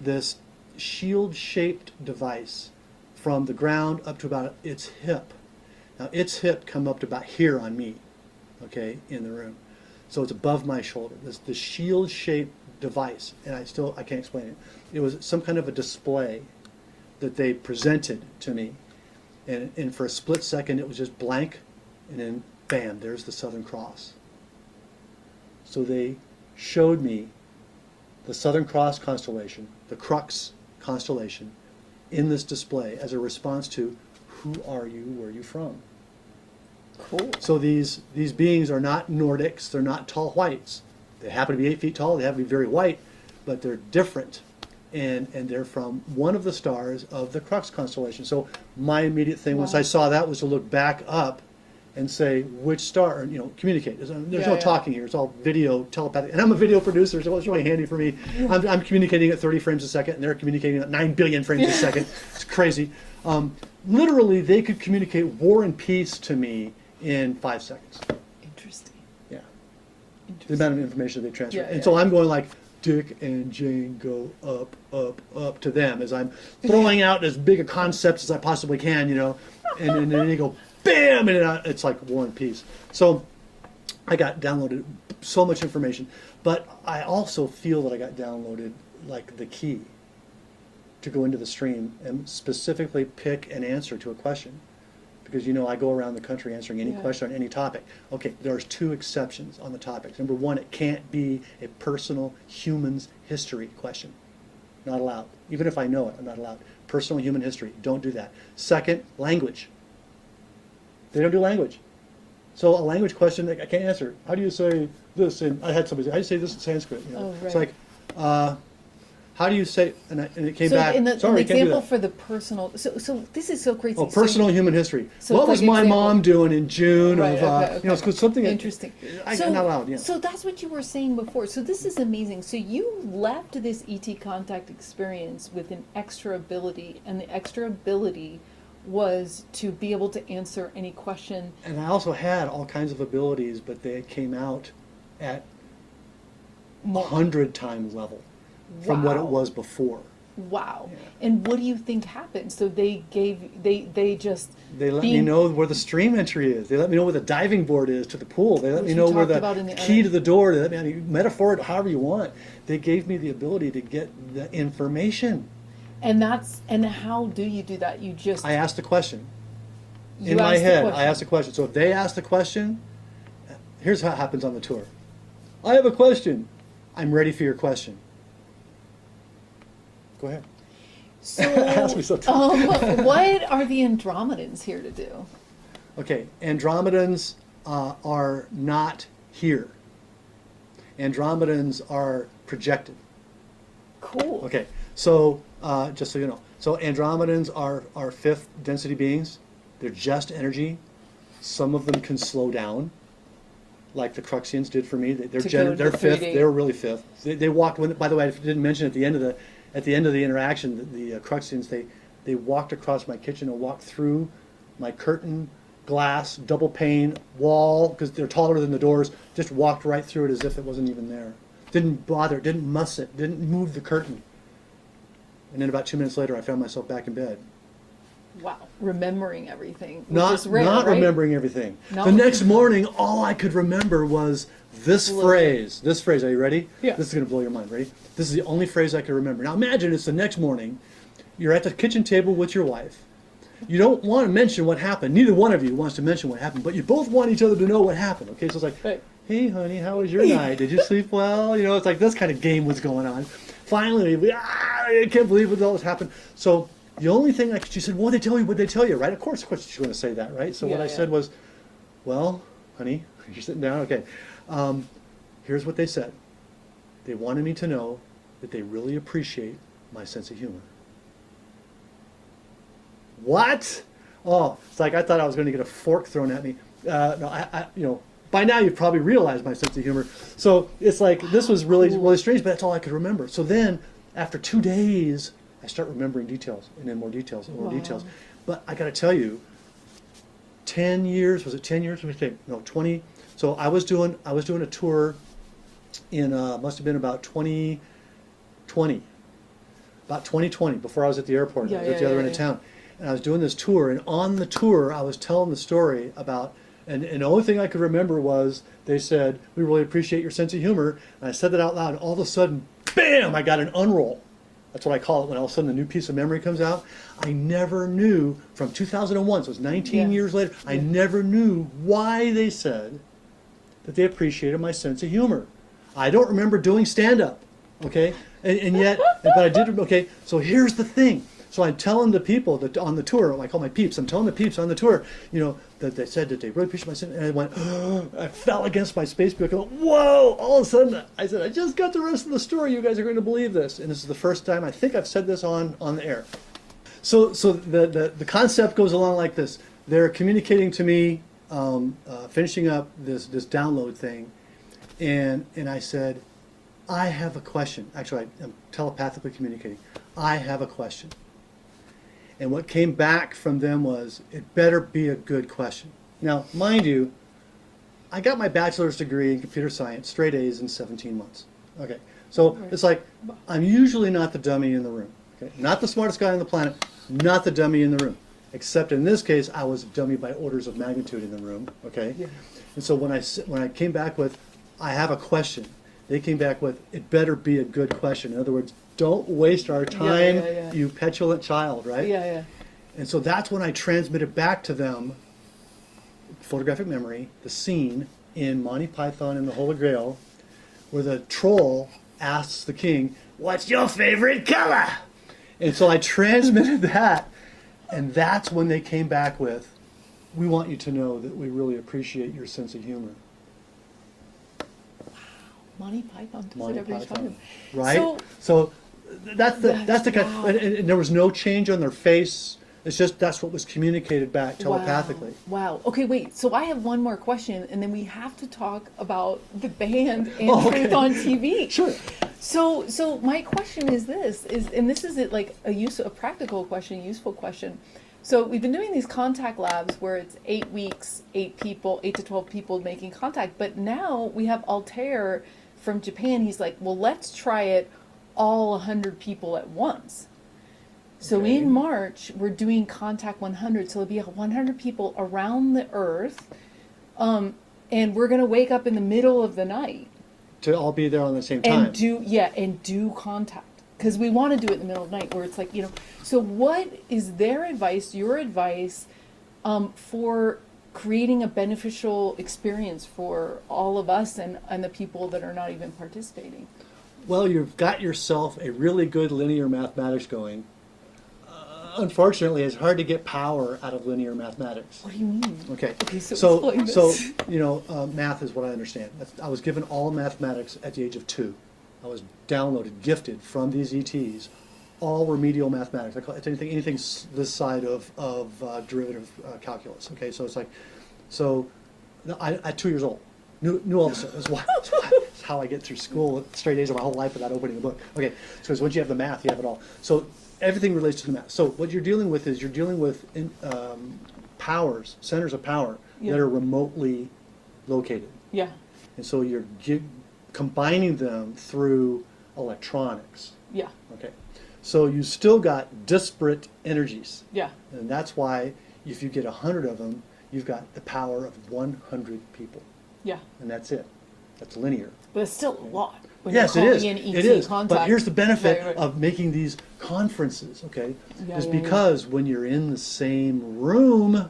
A: this shield-shaped device from the ground up to about its hip. Now, its hip come up to about here on me, okay, in the room. So it's above my shoulder, this shield-shaped device, and I can't explain it. It was some kind of a display that they presented to me, and for a split second it was just blank, and then bam, there's the Southern Cross. So they showed me the Southern Cross constellation, the Crux constellation, in this display as a response to who are you, where are you from?
B: Cool.
A: So these beings are not Nordics, they're not tall whites. They happen to be 8 feet tall, they happen to be very white, but they're different. And they're from one of the stars of the Crux constellation. So my immediate thing once I saw that was to look back up and say which star, and communicate. There's no talking here. It's all video, telepathy. And I'm a video producer, so it's really handy for me. I'm communicating at 30 frames a second, and they're communicating at 9 billion frames a second. It's crazy. Literally, they could communicate war and peace to me in 5 seconds.
B: Interesting.
A: Yeah.
B: Interesting.
A: The amount of information they transfer.
B: Yeah,
A: and so I'm going like, Dick and Jane go up, up, up to them as I'm throwing out as big a concept as I possibly can, and then they go, bam, and it's like war and peace. So I got downloaded so much information, but I also feel that I got downloaded like the key to go into the stream and specifically pick an answer to a question. Because I go around the country answering any question on any topic. Okay, there's 2 exceptions on the topics. Number 1, it can't be a personal human's history question. Not allowed. Even if I know it, I'm not allowed. Personal human history, don't do that. Second, language. They don't do language. So a language question, I can't answer. How do you say this? And I had somebody say, how do you say this in Sanskrit?
B: Oh, right.
A: It's like, how do you say, and it came
B: So
A: back,
B: in the
A: sorry, can't do
B: example
A: that.
B: for the personal, so this is so crazy.
A: Oh, personal human history.
B: So
A: What
B: like
A: was my
B: example-
A: mom doing in June
B: Right,
A: of,
B: okay.
A: it's something
B: Interesting.
A: I'm not allowed, yeah.
B: So that's what you were saying before. So this is amazing. So you left this ET contact experience with an extra ability, and the extra ability was to be able to answer any question.
A: And I also had all kinds of abilities, but they came out at 100 times level from what it
B: Wow.
A: was before.
B: Wow.
A: Yeah.
B: And what do you think happened? So they just
A: They let me know where the stream entry is. They let me know where the diving board is to the pool. They let
B: Which
A: me
B: we
A: know where
B: talked about in
A: the
B: the
A: key
B: other-
A: to the door. They let me metaphor it however you want. They gave me the ability to get the information.
B: And how do you do that? You just
A: I asked the question.
B: you
A: In my
B: ask the
A: head, I
B: question.
A: asked the question. So if they ask the question, here's how it happens on the tour. I have a question. I'm ready for your question. Go ahead.
B: So,
A: Ask me something.
B: what are the Andromedans here to do?
A: Okay, Andromedans are not here. Andromedans are projected.
B: Cool.
A: Okay, so just so you know, so Andromedans are fifth density beings. They're just energy. Some of them can slow down, like the Cruxians did for me. They're fifth.
B: 3D.
A: They're really fifth. They walked. By the way, I didn't mention at the end of the interaction, the Cruxians they walked across my kitchen and walked through my curtain, glass, double pane wall, because they're taller than the doors. Just walked right through it as if it wasn't even there. Didn't bother. Didn't muss it. Didn't move the curtain. And then about 2 minutes later, I found myself back in bed.
B: Wow, remembering everything. Which
A: Not
B: is rare,
A: not
B: right?
A: remembering everything.
B: No.
A: The next morning, all I could remember was this phrase. This phrase. Are you ready?
B: Yeah.
A: This is going to blow your mind. Ready? This is the only phrase I could remember. Now imagine it's the next morning. You're at the kitchen table with your wife. You don't want to mention what happened. Neither one of you wants to mention what happened, but you both want each other to know what happened. Okay, so it's like,
B: Right.
A: hey, honey, how was your night? Did you sleep well? You know, it's like this kind of game was going on. Finally, I can't believe what all this happened. So the only thing she said, what did they tell you? What did they tell you? Right? Of course, she's going to say that, right? So what
B: Yeah,
A: I
B: yeah.
A: said was, well, honey, you're sitting down. Okay, here's what they said. They wanted me to know that they really appreciate my sense of humor. What? Oh, it's like I thought I was going to get a fork thrown at me. No, by now you've probably realized my sense of humor. So it's like this was really, really strange, but that's all I could remember. So then, after 2 days, I start remembering details, and then more details, and more details. But I got to tell you, 10 years, was it 10 years? Let me think. No, 20. So I was doing a tour in, must have been about 2020. About 2020, before I was at the airport. I was at the other end of town. And I was doing this tour, and on the tour, I was telling the story about, and the only thing I could remember was they said, we really appreciate your sense of humor. And I said that out loud, and all of a sudden, bam, I got an unroll. That's what I call it when all of a sudden a new piece of memory comes out. I never knew, from 2001, so it's 19 years later, I never knew why they said that they appreciated my sense of humor. I don't remember doing stand-up, okay? And yet, but I did, okay, so here's the thing. So I'm telling the people that on the tour, I call my peeps, I'm telling the peeps on the tour, you know, that they said that they really appreciate my sense, and I went, I fell against my space book, and went, whoa, all of a sudden, I said, I just got the rest of the story, you guys are going to believe this. And this is the first time, I think I've said this on the air. So the concept goes along like this. They're communicating to me, finishing up this download thing, and I said, I have a question. Actually, I'm telepathically communicating. I have a question. And what came back from them was, it better be a good question. Now, mind you, I got my bachelor's degree in computer science, straight A's in 17 months. Okay, so it's like, I'm usually not the dummy in the room. Okay, not the smartest guy on the planet, not the dummy in the room. Except in this case, I was a dummy by orders of magnitude in the room. Okay, and so when I came back with, I have a question, they came back with, it better be a good question. In other words, don't waste our time, you petulant child, right?
B: Yeah.
A: And so that's when I transmitted back to them, photographic memory, the scene in Monty Python and the Holy Grail, where the troll asks the king, what's your favorite color? And so I transmitted that, and that's when they came back with, we want you to know that we really appreciate your sense of humor.
B: Monty Python does
A: Monty
B: it every
A: Python,
B: time.
A: right? So that's the kind.
B: Wow.
A: And there was no change on their face. It's just that's what was communicated back telepathically.
B: Wow. Okay, wait. So I have one more question, and then we have to talk about the band and
A: okay.
B: Truth on TV.
A: Sure.
B: So my question is this: and this is like a practical question, useful question. So we've been doing these contact labs where it's 8 weeks, 8 people, 8 to 12 people making contact. But now we have Altair from Japan. He's like, well, let's try it all 100 people at once. So
A: Okay.
B: in March, we're doing Contact 100. So it'll be 100 people around the Earth. And we're going to wake up in the middle of the night
A: To all be there on the same time.
B: and do contact. because we want to do it in the middle of the night where it's like, so what is their advice, your advice, for creating a beneficial experience for all of us and the people that are not even participating?
A: Well, you've got yourself a really good linear mathematics going. Unfortunately, it's hard to get power out of linear mathematics.
B: What do you mean?
A: Okay,
B: so explain this.
A: Math is what I understand. I was given all mathematics at the age of 2. I was downloaded, gifted from these ETs, all remedial mathematics. I call it anything this side of derivative calculus. Okay, so it's like, at 2 years old, knew all this stuff. That's how I get through school straight A's of my whole life without opening a book. Okay, because once you have the math, you have it all. So everything relates to the math. So what you're dealing with is powers, centers of power that are remotely located.
B: Yeah.
A: And so you're combining them through electronics.
B: Yeah.
A: Okay. So you still got disparate energies.
B: Yeah.
A: And that's why if you get 100 of them, you've got the power of 100 people.
B: Yeah.
A: And that's it. That's linear.
B: But it's still a lot. When
A: Yes,
B: you're
A: it is.
B: calling in ET
A: It is.
B: contact.
A: But here's the benefit
B: Right.
A: of making these conferences, okay?
B: Yeah,
A: is
B: yeah,
A: because when you're in the same room,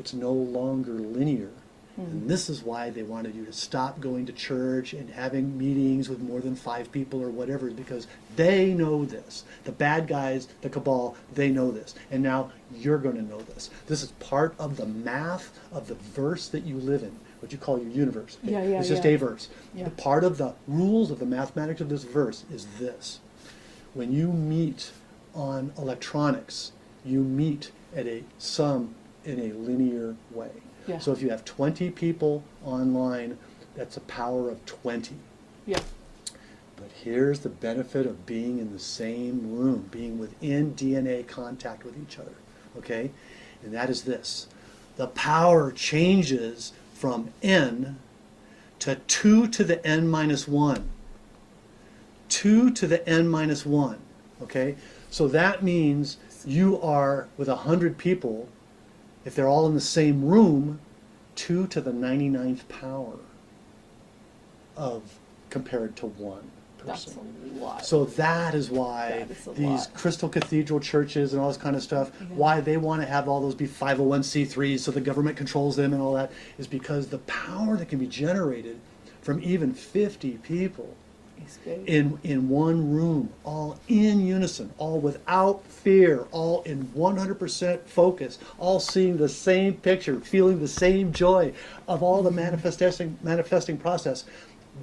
A: it's no longer linear. And this is why they wanted you to stop going to church and having meetings with more than 5 people or whatever, because they know this. The bad guys, the cabal, they know this. And now you're going to know this. This is part of the math of the verse that you live in, what you call your universe. Okay?
B: Yeah, yeah,
A: it's just
B: yeah.
A: a verse.
B: Yeah.
A: The part of the rules of the mathematics of this verse is this. When you meet on electronics, you meet at a sum in a linear way.
B: Yeah.
A: So if you have 20 people online, that's a power of 20.
B: Yeah.
A: But here's the benefit of being in the same room, being within DNA contact with each other, okay? And that is this. The power changes from n to 2 to the n minus 1. 2 to the n minus 1, okay? So that means you are, with 100 people, if they're all in the same room, 2 to the 99th power of compared to 1 person.
B: That's a lot.
A: So that is why
B: That is a
A: these
B: lot.
A: crystal cathedral churches and all this kind of stuff, why they want to have all those be 501c3s so the government controls them and all that, is because the power that can be generated from even 50 people
B: It's big.
A: in one room, all in unison, all without fear, all in 100% focus, all seeing the same picture, feeling the same joy of all the manifesting process.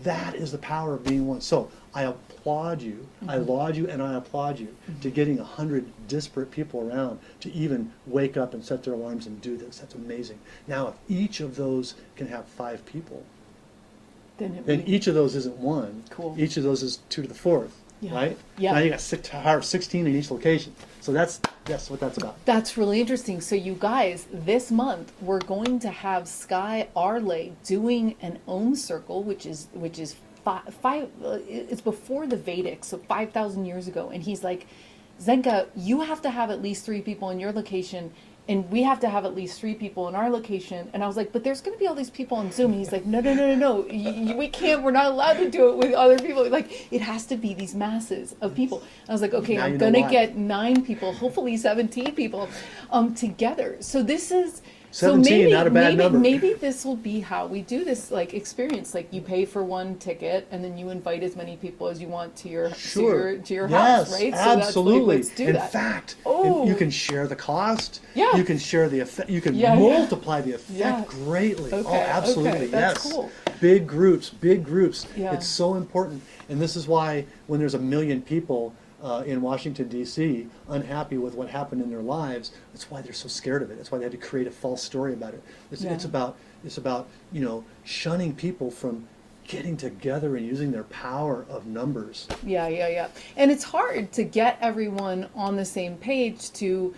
A: That is the power of being one. So I applaud you, I laud you, and I applaud you to getting 100 disparate people around to even wake up and set their alarms and do this. That's amazing. Now, if each of those can have 5 people, then each of those isn't 1.
B: Cool.
A: Each of those is 2 to the 4th,
B: Yeah.
A: right?
B: Yeah.
A: Now you got 16 in each location. So that's what that's about.
B: That's really interesting. So you guys, this month we're going to have Sky Arley doing an Om circle, which is five. It's before the Vedic, so 5,000 years ago. And he's like, Zenka, you have to have at least 3 people in your location, and we have to have at least 3 people in our location. And I was like, but there's going to be all these people on Zoom. And he's like, no. We can't. We're not allowed to do it with other people. Like, it has to be these masses of people. I was like, okay,
A: Now
B: I'm
A: you know
B: going to
A: why.
B: get 9 people, hopefully 17 people together. So this is...
A: 17, not a bad number.
B: Maybe this will be how we do this, like, experience. Like, you pay for 1 ticket, and then you invite as many people as you want to your to your house, right? So
A: absolutely.
B: that's like, let's do
A: In
B: that.
A: fact,
B: Oh.
A: you can share the cost.
B: Yeah.
A: You can share the effect. You can
B: Yeah, yeah.
A: multiply the effect
B: Yeah.
A: greatly.
B: Okay,
A: Oh, absolutely.
B: okay, that's
A: Yes.
B: cool.
A: Big groups.
B: Yeah.
A: It's so important. And this is why when there's 1 million people in Washington, D.C., unhappy with what happened in their lives, that's why they're so scared of it. That's why they had to create a false story about it. It's about shunning people from getting together and using their power of numbers.
B: Yeah. And it's hard to get everyone on the same page to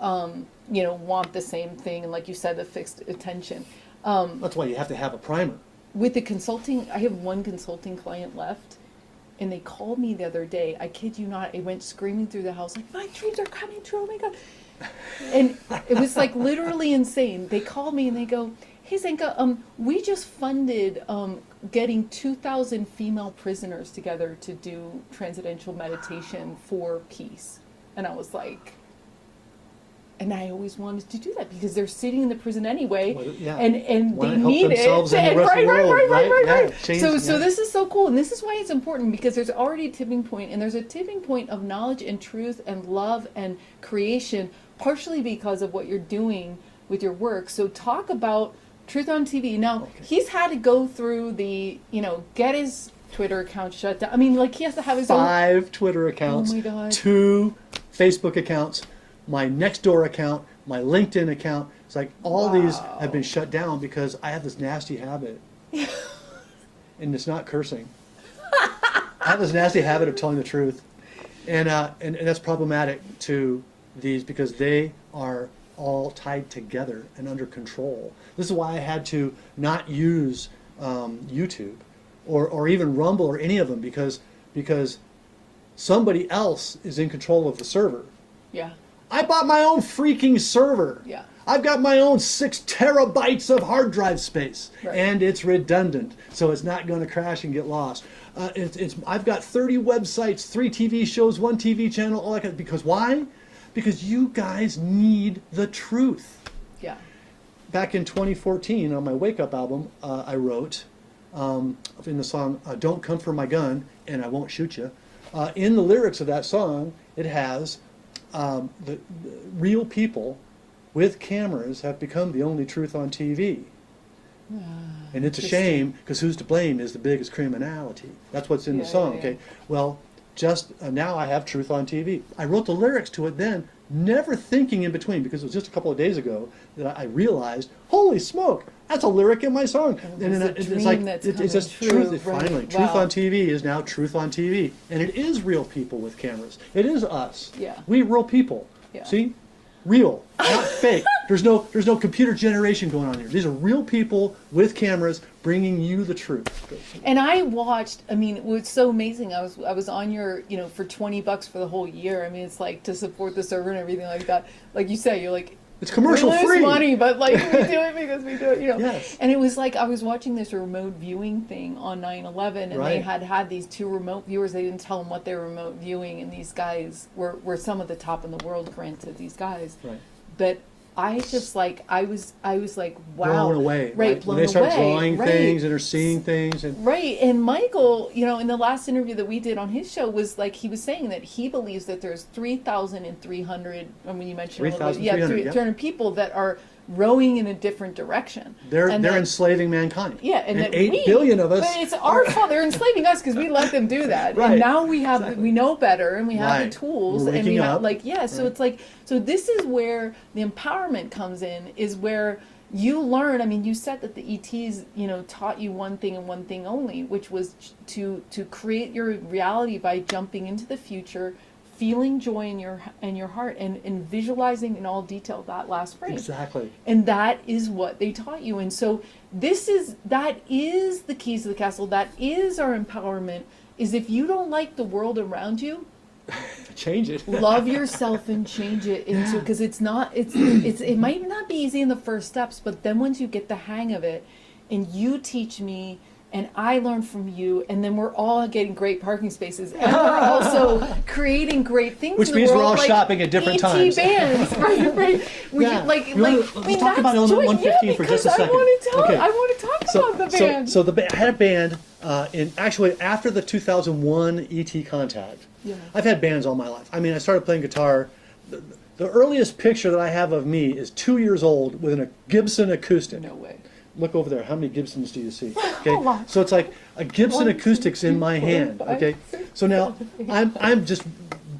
B: want the same thing, and like you said, the fixed attention.
A: That's why you have to have a primer.
B: With the consulting, I have 1 consulting client left, and they called me the other day. I kid you not, I went screaming through the house like, my dreams are coming true, oh my God. And it was like literally insane. They called me and they go, Hey Zenka, we just funded getting 2,000 female prisoners together to do transcendental meditation for peace. And I was like, and I always wanted to do that because they're sitting in the prison anyway,
A: Well, yeah.
B: and
A: Wanna
B: they
A: help
B: need
A: themselves
B: it.
A: and the
B: And
A: rest of the world, right? Yeah, change-
B: So
A: yeah.
B: this is so cool, and this is why it's important because there's already a tipping point, and there's a tipping point of knowledge and truth and love and creation, partially because of what you're doing with your work. So talk about Truth on TV. Now, he's had to go through the, get his Twitter account shut down. I mean, like, he has to have his
A: 5 Twitter accounts,
B: Oh my God.
A: 2 Facebook accounts, my Nextdoor account, my LinkedIn account. It's like all these have been shut down because I have this nasty habit. And it's not cursing. I have this nasty habit of telling the truth. And that's problematic to these because they are all tied together and under control. This is why I had to not use YouTube or even Rumble or any of them because somebody else is in control of the server.
B: Yeah.
A: I bought my own freaking server.
B: Yeah.
A: I've got my own 6 terabytes of hard drive space,
B: Right.
A: and it's redundant, so it's not going to crash and get lost. I've got 30 websites, 3 TV shows, 1 TV channel, all that kind of, because why? Because you guys need the truth.
B: Yeah.
A: Back in 2014, on my Wake Up album, I wrote in the song "Don't Come for My Gun" and "I Won't Shoot You." In the lyrics of that song, it has the real people with cameras have become the only truth on TV. And it's a shame because who's to blame is the biggest criminality. That's what's in the song.
B: Yeah.
A: Okay, well, just now I have truth on TV. I wrote the lyrics to it then, never thinking in between because it was just a couple of days ago that I realized, holy smoke, that's a lyric in my song.
B: And
A: then
B: it's a
A: it's like
B: dream that's
A: it's just
B: coming
A: truth.
B: true, right?
A: Finally,
B: Wow.
A: truth on TV is now truth on TV, and it is real people with cameras. It is us.
B: Yeah.
A: We real people.
B: Yeah.
A: See, real, not fake. There's no computer generation going on here. These are real people with cameras bringing you the truth.
B: And I watched, I mean, it was so amazing. I was on your, for $20 for the whole year. I mean, it's like to support the server and everything like that. Like you say, you're like,
A: It's commercial
B: we lose
A: free.
B: money, but like we do it because we do it,
A: Yes.
B: And it was like I was watching this remote viewing thing on 9/11, and they
A: Right.
B: had these 2 remote viewers. They didn't tell them what they were remote viewing, and these guys were some of the top in the world. Granted, these guys,
A: Right.
B: but I just like I was like, wow,
A: Blown away.
B: right? Blown
A: When they start
B: away,
A: drawing
B: right.
A: things and are seeing things and
B: Right, and Michael, in the last interview that we did on his show was like he was saying that he believes that there's 3,300. I mean, you mentioned
A: 3,300, yeah.
B: 300 people that are rowing in a different direction.
A: they're
B: And that-
A: enslaving mankind.
B: Yeah, and that
A: 8 billion of us.
B: But it's our fault. They're enslaving us because we let them do that.
A: Right.
B: And now we have
A: Exactly.
B: we know better, and we have
A: Right.
B: the tools,
A: We're
B: and we
A: waking
B: have
A: up.
B: So
A: Right.
B: it's like this is where the empowerment comes in. Is where you learn. I mean, you said that the ETs, taught you one thing and one thing only, which was to create your reality by jumping into the future, feeling joy in your heart, and visualizing in all detail that last frame.
A: Exactly.
B: And that is what they taught you. And so that is the keys to the castle. That is our empowerment. Is if you don't like the world around you,
A: Change it.
B: love yourself and change it into, because it might not be easy in the first steps, but then once you get the hang of it and you teach me and I learn from you, and then we're all getting great parking spaces, and we're also creating great things.
A: Which
B: in the
A: means we're
B: world,
A: all
B: like
A: shopping at different times.
B: bands, right?
A: Yeah.
B: Let's
A: talk about Element 115 for just a second.
B: I want to talk about the band.
A: So I had a band actually after the 2001 ET contact.
B: Yeah.
A: I've had bands all my life. I mean, I started playing guitar. The earliest picture that I have of me is 2 years old with a Gibson acoustic.
B: No way.
A: Look over there. How many Gibsons do you see? Okay,
B: A lot.
A: so it's like a Gibson
B: 1,
A: acoustics
B: 2,
A: in my
B: 3, 4,
A: hand.
B: 5,
A: Okay,
B: 6,
A: so now
B: 7, 8.
A: I'm just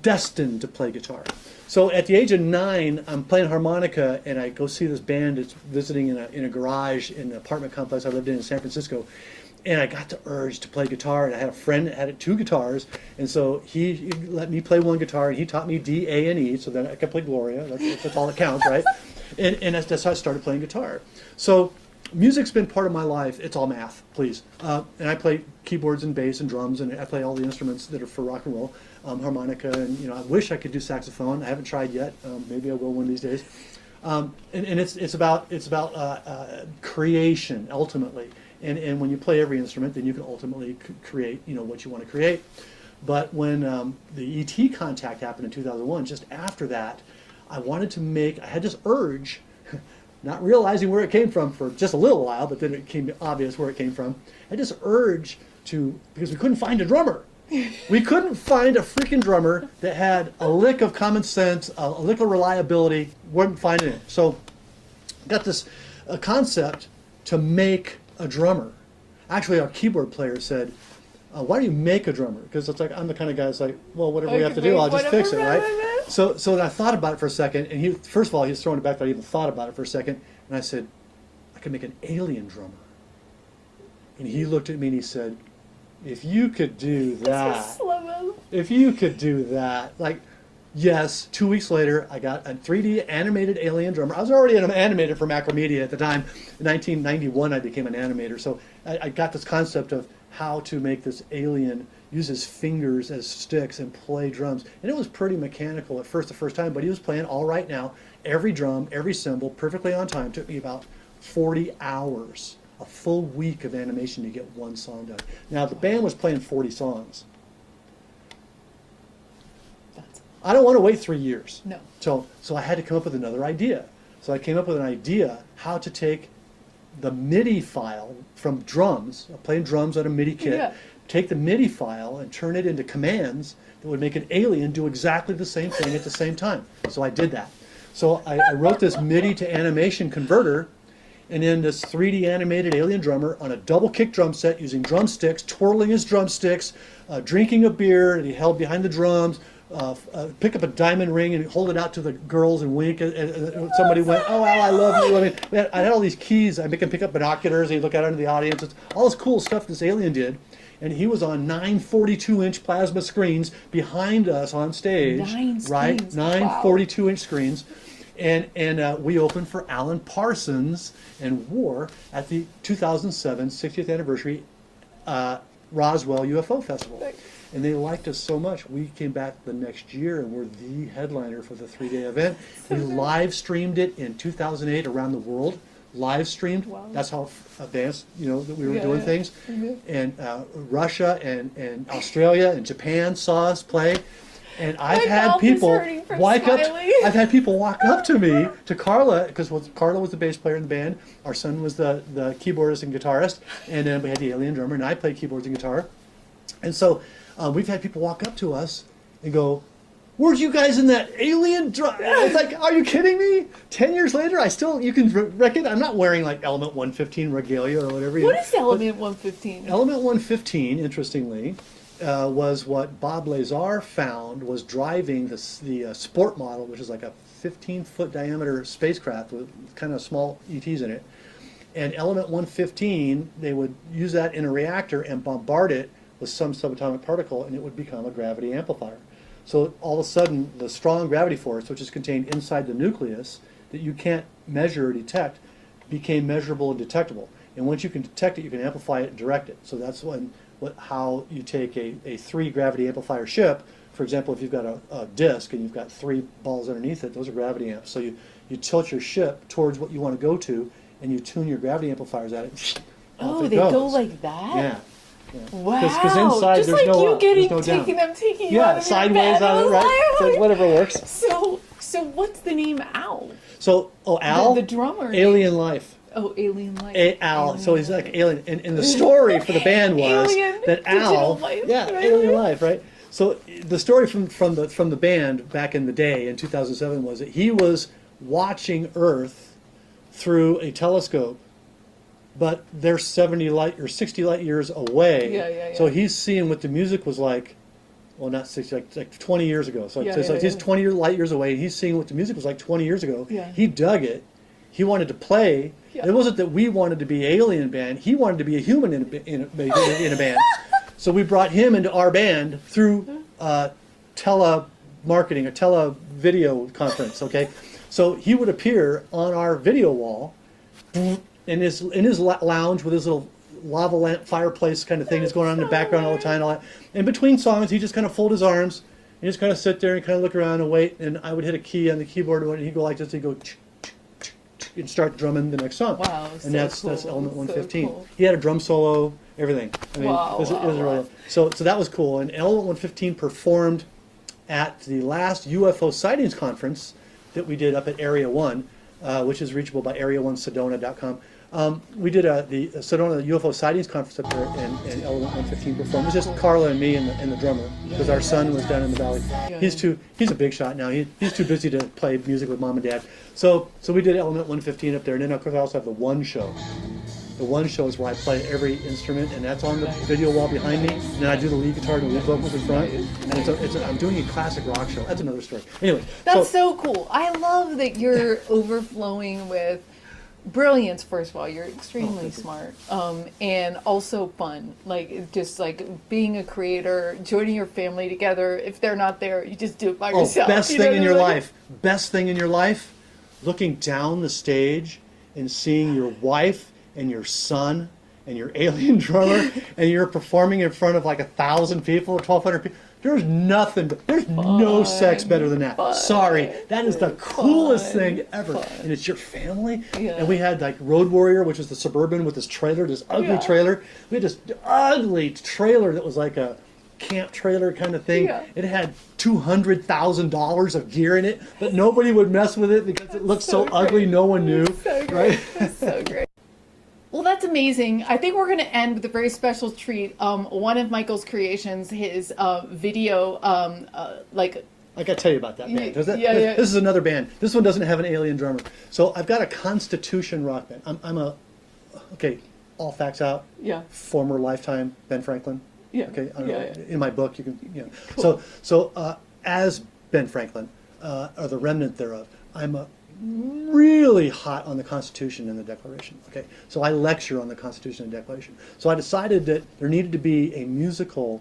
A: destined to play guitar. So at the age of 9, I'm playing harmonica, and I go see this band that's visiting in a garage in an apartment complex I lived in San Francisco. And I got the urge to play guitar, and I had a friend that had 2 guitars, and so he let me play one guitar, and he taught me D, A, and E, so then I could play Gloria. That's all that counts, right? And that's how I started playing guitar. So music's been part of my life. It's all math, please. And I play keyboards and bass and drums, and I play all the instruments that are for rock and roll, harmonica, and I wish I could do saxophone. I haven't tried yet. Maybe I will one of these days. And it's about creation ultimately. And when you play every instrument, then you can ultimately create what you want to create. But when the ET contact happened in 2001, just after that, I had this urge, not realizing where it came from for just a little while, but then it became obvious where it came from. I had this urge because we couldn't find a drummer. We couldn't find a freaking drummer that had a lick of common sense, a lick of reliability. Wasn't finding it. So, got this concept to make a drummer. Actually, our keyboard player said, "Why don't you make a drummer?" Because it's like I'm the kind of guy that's like, "Well, whatever we have to do, I'll just fix it, right?" So then I thought about it for a second, and first of all, he was throwing it back that I even thought about it for a second, and I said, "I could make an alien drummer." And he looked at me and he said, "If you could do that, if you could do that, like." Yes, 2 weeks later, I got a 3D animated alien drummer. I was already an animator for Macromedia at the time. In 1991, I became an animator. So I got this concept of how to make this alien use his fingers as sticks and play drums. And it was pretty mechanical at first, the first time, but he was playing all right now. Every drum, every cymbal, perfectly on time. It took me about 40 hours, a full week of animation to get one song done. Now, the band was playing 40 songs. I don't want to wait 3 years.
B: No.
A: So I had to come up with another idea. So I came up with an idea how to take the MIDI file from drums, playing drums on a MIDI kit, take the MIDI file and turn it into commands that would make an alien do exactly the same thing at the same time. So I did that. So I wrote this MIDI to animation converter, and then this 3D animated alien drummer on a double kick drum set using drumsticks, twirling his drumsticks, drinking a beer that he held behind the drums, pick up a diamond ring and hold it out to the girls and wink. And somebody went, "Oh, Al, I love you." I mean, I had all these keys. I make him pick up binoculars. He'd look out into the audience. It's all this cool stuff this alien did. And he was on 9 42-inch plasma screens behind us on stage.
B: 9 screens.
A: Right? 9
B: Wow.
A: 42-inch screens. And we opened for Alan Parsons and War at the 2007 60th anniversary Roswell UFO Festival. And they liked us so much, we came back the next year and we're the headliner for the 3-day event. We live streamed it in 2008 around the world. Live streamed.
B: Wow.
A: That's how advanced, that we were doing things.
B: Mm-hmm.
A: And Russia and Australia and Japan saw us play. And I've had people walk up. I've had people walk up to me, to Carla, because Carla was the bass player in the band. Our son was the keyboardist and guitarist, and then we had the alien drummer, and I played keyboards and guitar. And so we've had people walk up to us and go, "Weren't you guys in that alien drum?" It's like, are you kidding me? 10 years later, you can reckon I'm not wearing like Element 115 regalia or whatever.
B: What is Element 115?
A: Element 115, interestingly, was what Bob Lazar found was driving the sport model, which is like a 15-foot diameter spacecraft with kind of small ETs in it. And Element 115, they would use that in a reactor and bombard it with some subatomic particle, and it would become a gravity amplifier. So all of a sudden, the strong gravity force, which is contained inside the nucleus, that you can't measure or detect, became measurable and detectable. And once you can detect it, you can amplify it and direct it. So that's how you take a 3 gravity amplifier ship. For example, if you've got a disk and you've got 3 balls underneath it, those are gravity amps. So you tilt your ship towards what you want to go to, and you tune your gravity amplifiers at it.
B: Oh, they go like that?
A: Yeah.
B: Wow.
A: Because inside
B: just
A: there's
B: like
A: no
B: you
A: up,
B: getting
A: there's no down.
B: taking you out of
A: sideways
B: your bed.
A: on it, right? So whatever works.
B: So what's the name Al?
A: So Al,
B: the drummer.
A: Alien Life.
B: Oh, Alien Life.
A: Al.
B: Alien
A: So he's like alien. And the story for the band was
B: Alien
A: that Al,
B: Life,
A: yeah,
B: right?
A: Alien Life, right? So the story from the band back in the day in 2007 was that he was watching Earth through a telescope, but they're 70 light or 60 light years away.
B: Yeah.
A: So he's seeing what the music was like. Well, not 60, like 20 years ago. So he's 20 light years away, and he's seeing what the music was like 20 years ago.
B: Yeah.
A: He dug it. He wanted to play.
B: Yeah.
A: It wasn't that we wanted to be alien band. He wanted to be a human in a band. So we brought him into our band through telemarketing, a tele-video conference, okay? So he would appear on our video wall in his lounge with his little lava lamp fireplace kind of thing that's going on in the background all the time. All that. In between songs, he just kind of fold his arms and just kind of sit there and kind of look around and wait. And I would hit a key on the keyboard and he'd go like this. He'd go, ch, ch, and start drumming the next song.
B: Wow,
A: and
B: so
A: that's
B: cool.
A: element
B: So
A: 115.
B: cool.
A: He had a drum solo, everything. I mean,
B: Wow,
A: it was
B: wow,
A: really,
B: wow.
A: so that was cool. And element 115 performed at the last UFO sightings conference that we did up at Area 1, which is reachable by area1sedona.com. We did the Sedona UFO sightings conference up there, and element 115 performed. It was just Carla and me and the drummer, because our son was down in the valley. He's a big shot now. He's too busy to play music with mom and dad. So we did element 115 up there, and then of course I also have the One Show. The One Show is where I play every instrument, and that's on the video wall behind me. And then I do the lead guitar and the lead vocals in front. And I'm doing a classic rock show. That's another story. Anyway,
B: That's so cool. I love that you're overflowing with brilliance. First of all, you're extremely smart, and also fun. Like just like being a creator, joining your family together. If they're not there, you just do it by yourself.
A: Best
B: you know
A: thing in
B: what
A: your
B: I mean?
A: life. Best thing in your life. Looking down the stage and seeing your wife and your son and your alien drummer, and you're performing in front of like 1,000 people or 1,200 people. There's nothing, there's no sex better than that. Sorry, that is the coolest thing ever. And it's your family.
B: Yeah.
A: And we had like Road Warrior, which was the Suburban with this trailer, this ugly trailer. We had this ugly trailer that was like a camp trailer kind of thing.
B: Yeah.
A: It had $200,000 of gear in it, but nobody would mess with it because it looked so ugly. No one knew.
B: So great.
A: Right?
B: That's so great. Well, that's amazing. I think we're going to end with a very special treat. One of Michael's creations, his video, like
A: I got to tell you about that band. This
B: yeah.
A: is another band. This one doesn't have an alien drummer. So I've got a Constitution rock band. Okay, all facts out.
B: Yeah.
A: Former lifetime Ben Franklin.
B: Yeah.
A: Okay. I don't
B: Yeah,
A: know.
B: yeah.
A: In my book, you can. Cool. So as Ben Franklin, or the remnant thereof, I'm really hot on the Constitution and the Declaration. Okay. So I lecture on the Constitution and Declaration. So I decided that there needed to be a musical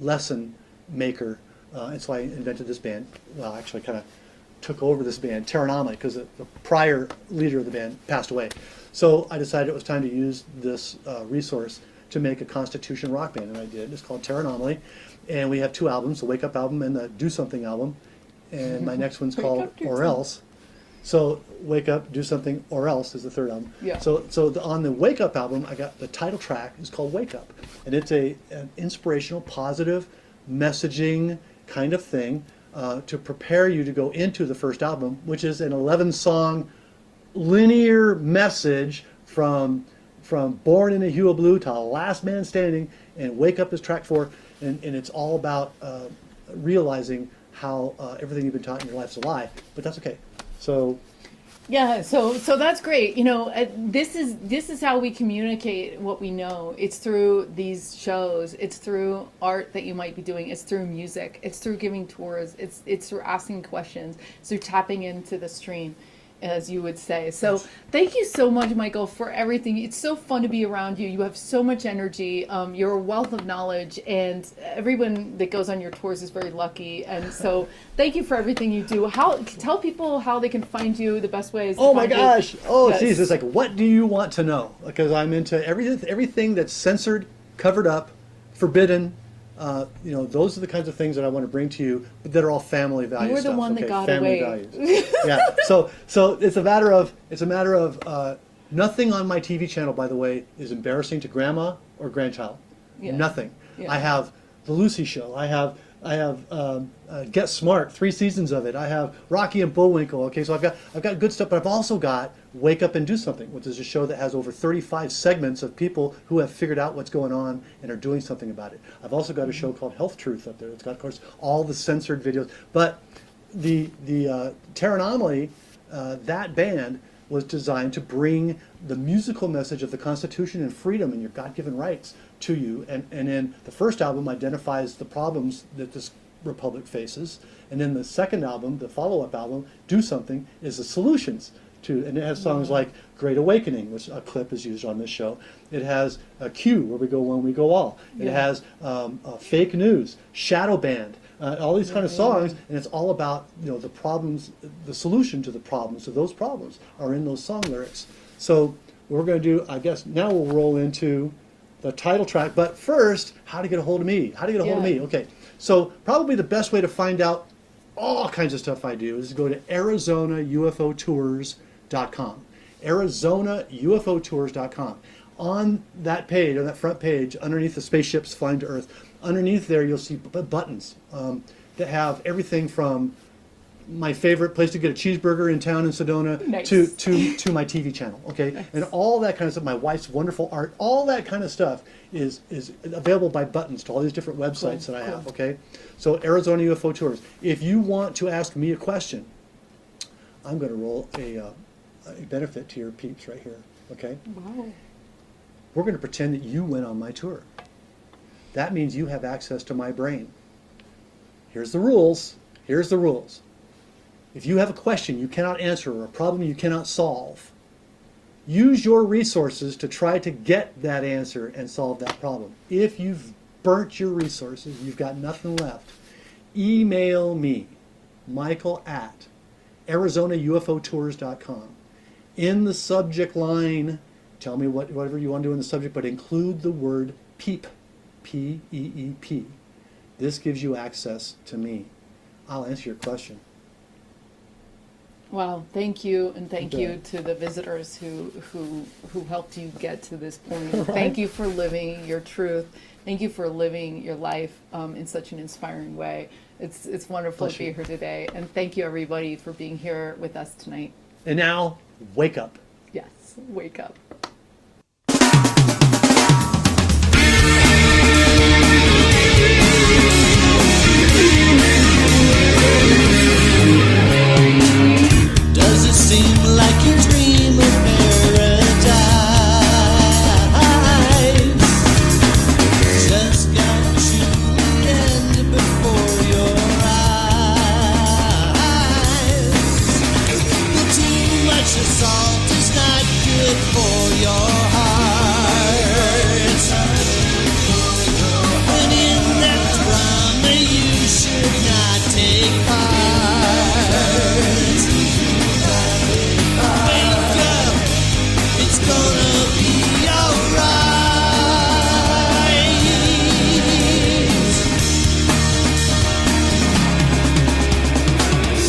A: lesson maker. And so I invented this band. Well, actually kind of took over this band, Terranomaly, because the prior leader of the band passed away. So I decided it was time to use this resource to make a Constitution rock band, and I did. It's called Terranomaly, and we have 2 albums, the Wake Up album and the Do Something album, and my next one's called Or Else. So Wake Up, Do Something, Or Else is the 3rd album.
B: Yeah.
A: On the Wake Up album, I got the title track is called Wake Up, and it's an inspirational, positive messaging kind of thing to prepare you to go into the first album, which is an 11-song linear message from Born in a Hue of Blue to Last Man Standing, and Wake Up is track 4, and it's all about realizing how everything you've been taught in your life is a lie, but that's okay. So
B: yeah, so that's great. You know, this is how we communicate what we know. It's through these shows. It's through art that you might be doing. It's through music. It's through giving tours. It's through asking questions. It's through tapping into the stream, as you would say. So thank you so much, Michael, for everything. It's so fun to be around you. You have so much energy. You're a wealth of knowledge, and everyone that goes on your tours is very lucky. And so thank you for everything you do. Tell people how they can find you, the best ways.
A: Oh my gosh! Oh,
B: Yes.
A: geez, it's like, what do you want to know? Because I'm into everything that's censored, covered up, forbidden. Those are the kinds of things that I want to bring to you, but that are all family values.
B: You were the one that got
A: family
B: away.
A: Values. Yeah. So it's a matter of nothing on my TV channel, by the way, is embarrassing to grandma or grandchild.
B: Yeah.
A: Nothing.
B: Yeah.
A: I have the Lucy Show. I have Get Smart, 3 seasons of it. I have Rocky and Bullwinkle. Okay, so I've got good stuff, but I've also got Wake Up and Do Something, which is a show that has over 35 segments of people who have figured out what's going on and are doing something about it. I've also got a show called Health Truth up there. It's got, of course, all the censored videos. But the Terranomaly, that band was designed to bring the musical message of the Constitution and freedom and your God-given rights to you. And in the first album identifies the problems that this republic faces. And then the second album, the follow-up album, Do Something, is the solutions to, and it has songs like Great Awakening, which a clip is used on this show. It has a Q, Where We Go When We Go All. It has Fake News, Shadow Band, all these kind of songs, and it's all about the problems, the solution to the problems. So those problems are in those song lyrics. So what we're going to do, I guess, now we'll roll into the title track. But first, how to get a hold of me? How to get a hold of me? Okay, so probably the best way to find out all kinds of stuff I do is to go to ArizonaUFOTours.com. ArizonaUFOTours.com. ArizonaUFOTours.com. On that page, on that front page, underneath the spaceships flying to Earth, underneath there you'll see buttons that have everything from my favorite place to get a cheeseburger in town in Sedona
B: Nice.
A: to my TV channel, okay? Nice. And all that kind of stuff, my wife's wonderful art, all that kind of stuff is available by buttons to all these different websites that I have, okay? So Arizona UFO Tours. If you want to ask me a question, I'm going to roll a benefit to your peeps right here, okay?
B: Wow.
A: We're going to pretend that you went on my tour. That means you have access to my brain. Here's the rules. Here's the rules. If you have a question you cannot answer or a problem you cannot solve, use your resources to try to get that answer and solve that problem. If you've burnt your resources, you've got nothing left, email me, Michael at ArizonaUFOTours.com. In the subject line, tell me whatever you want to do in the subject, but include the word PEEP, P-E-E-P. This gives you access to me. I'll answer your question.
B: Wow, thank you, and thank you to the visitors who helped you get to this point.
A: Right.
B: Thank you for living your truth. Thank you for living your life in such an inspiring way. It's wonderful to be here today, and thank you everybody for being here with us tonight.
A: And now, wake up.
B: Yes, wake up.
C: Does it seem like you dream of paradise? Just got to the end before your eyes. But too much assault is not good for your heart. And in that drama you should not take part. Wake up, it's gonna be alright.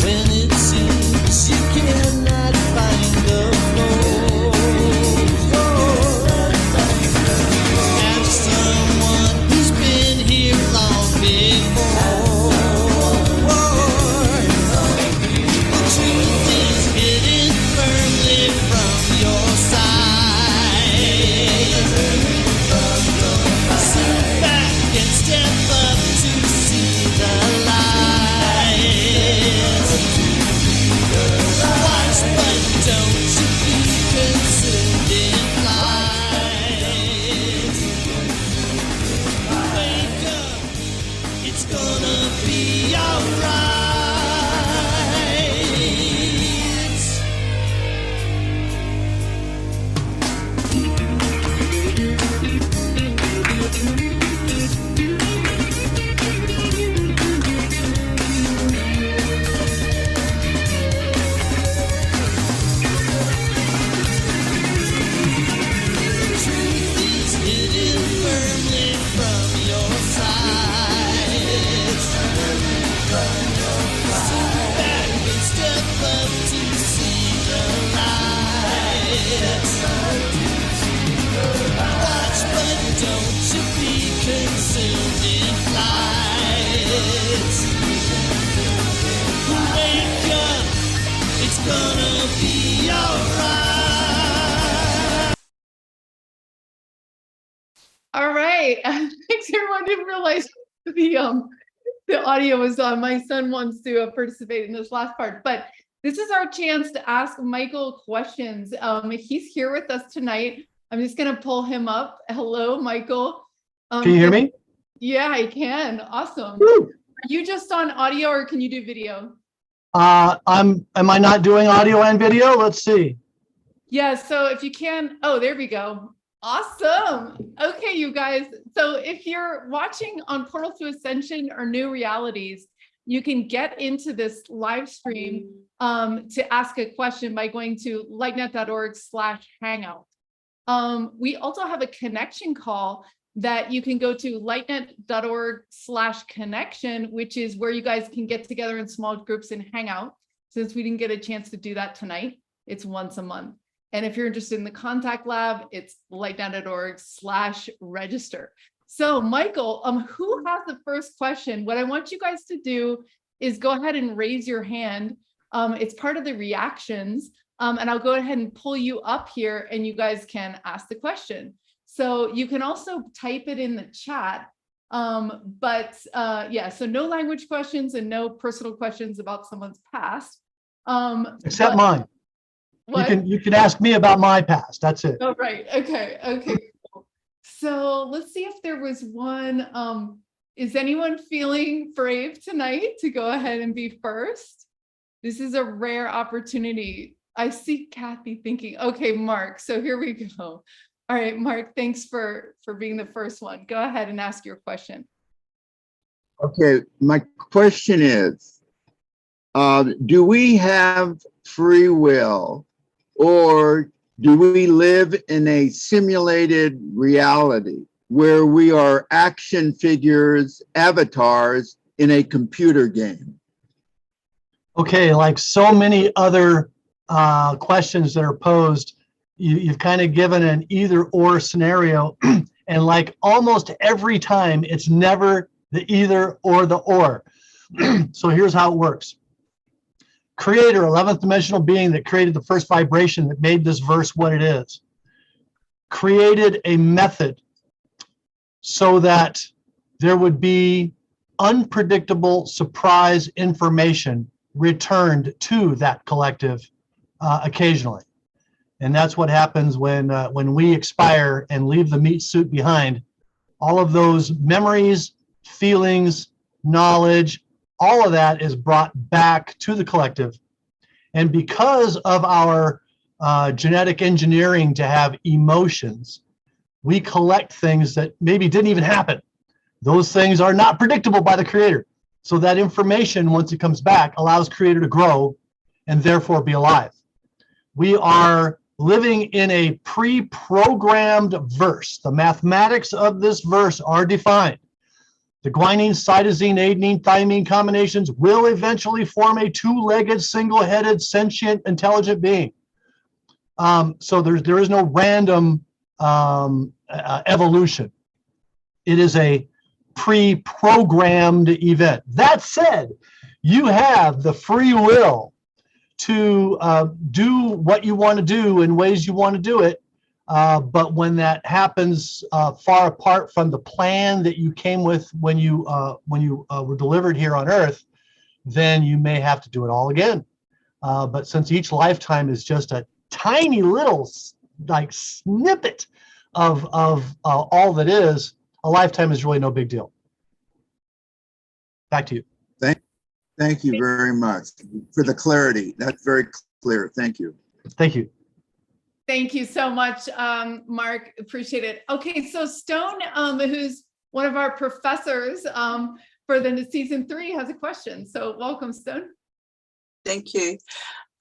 C: When it seems you cannot find the have someone who's been here long before. The truth is hidden firmly from your sight. Sit back and step up to see the light. Watch, but don't you be consumed in flight. Wake up, it's gonna be alright. Truth is hidden firmly from your sight. Sit back and step up to see the light. Watch, but don't you be consumed in flight. Wake up, it's gonna be alright.
B: All right. Thanks everyone. Didn't realize the audio was on. My son wants to participate in this last part, but this is our chance to ask Michael questions. He's here with us tonight. I'm just going to pull him up. Hello, Michael.
D: Can you hear me?
B: Yeah, I can. Awesome.
D: Woo!
B: Are you just on audio or can you do video?
D: Am I not doing audio and video? Let's see.
B: Yeah, so if you can, oh, there we go. Awesome. Okay, you guys. So if you're watching on Portal to Ascension or New Realities, you can get into this live stream to ask a question by going to lightnet.org/hangout. We also have a connection call that you can go to lightnet.org/connection, which is where you guys can get together in small groups and hang out, since we didn't get a chance to do that tonight. It's once a month. And if you're interested in the contact lab, it's lightnet.org/register. So Michael, who has the first question? What I want you guys to do is go ahead and raise your hand. It's part of the reactions. And I'll go ahead and pull you up here and you guys can ask the question. So you can also type it in the chat. Yeah, so no language questions and no personal questions about someone's past.
D: Except mine.
B: What?
D: You can ask me about my past. That's it.
B: Oh, right. Okay. Cool. So let's see if there was one. Is anyone feeling brave tonight to go ahead and be first? This is a rare opportunity. I see Kathy thinking, okay, Mark, so here we go. All right, Mark, thanks for being the first one. Go ahead and ask your question.
E: Okay, my question is, do we have free will, or do we live in a simulated reality where we are action figures, avatars in a computer game?
D: Okay, like so many other questions that are posed, you've kind of given an either or scenario. And like almost every time, it's never the either or the or. So here's how it works. Creator, 11th dimensional being that created the first vibration that made this verse what it is, created a method so that there would be unpredictable surprise information returned to that collective occasionally. And that's what happens when we expire and leave the meat suit behind. All of those memories, feelings, knowledge, all of that is brought back to the collective. And because of our genetic engineering to have emotions, we collect things that maybe didn't even happen. Those things are not predictable by the creator. So that information, once it comes back, allows creator to grow and therefore be alive. We are living in a pre-programmed verse. The mathematics of this verse are defined. The guanine, cytosine, adenine, thymine combinations will eventually form a two-legged, single-headed, sentient, intelligent being. So there is no random evolution. It is a pre-programmed event. That said, you have the free will to do what you want to do in ways you want to do it. But when that happens far apart from the plan that you came with when you were delivered here on Earth, then you may have to do it all again. But since each lifetime is just a tiny little like snippet of all that is, a lifetime is really no big deal. Back to you.
E: Thank you very much for the clarity. That's very clear. Thank you.
D: Thank you.
B: Thank you so much, Mark. Appreciate it. Okay, so Stone, who's one of our professors for the season 3, has a question. So welcome, Stone.
F: Thank you.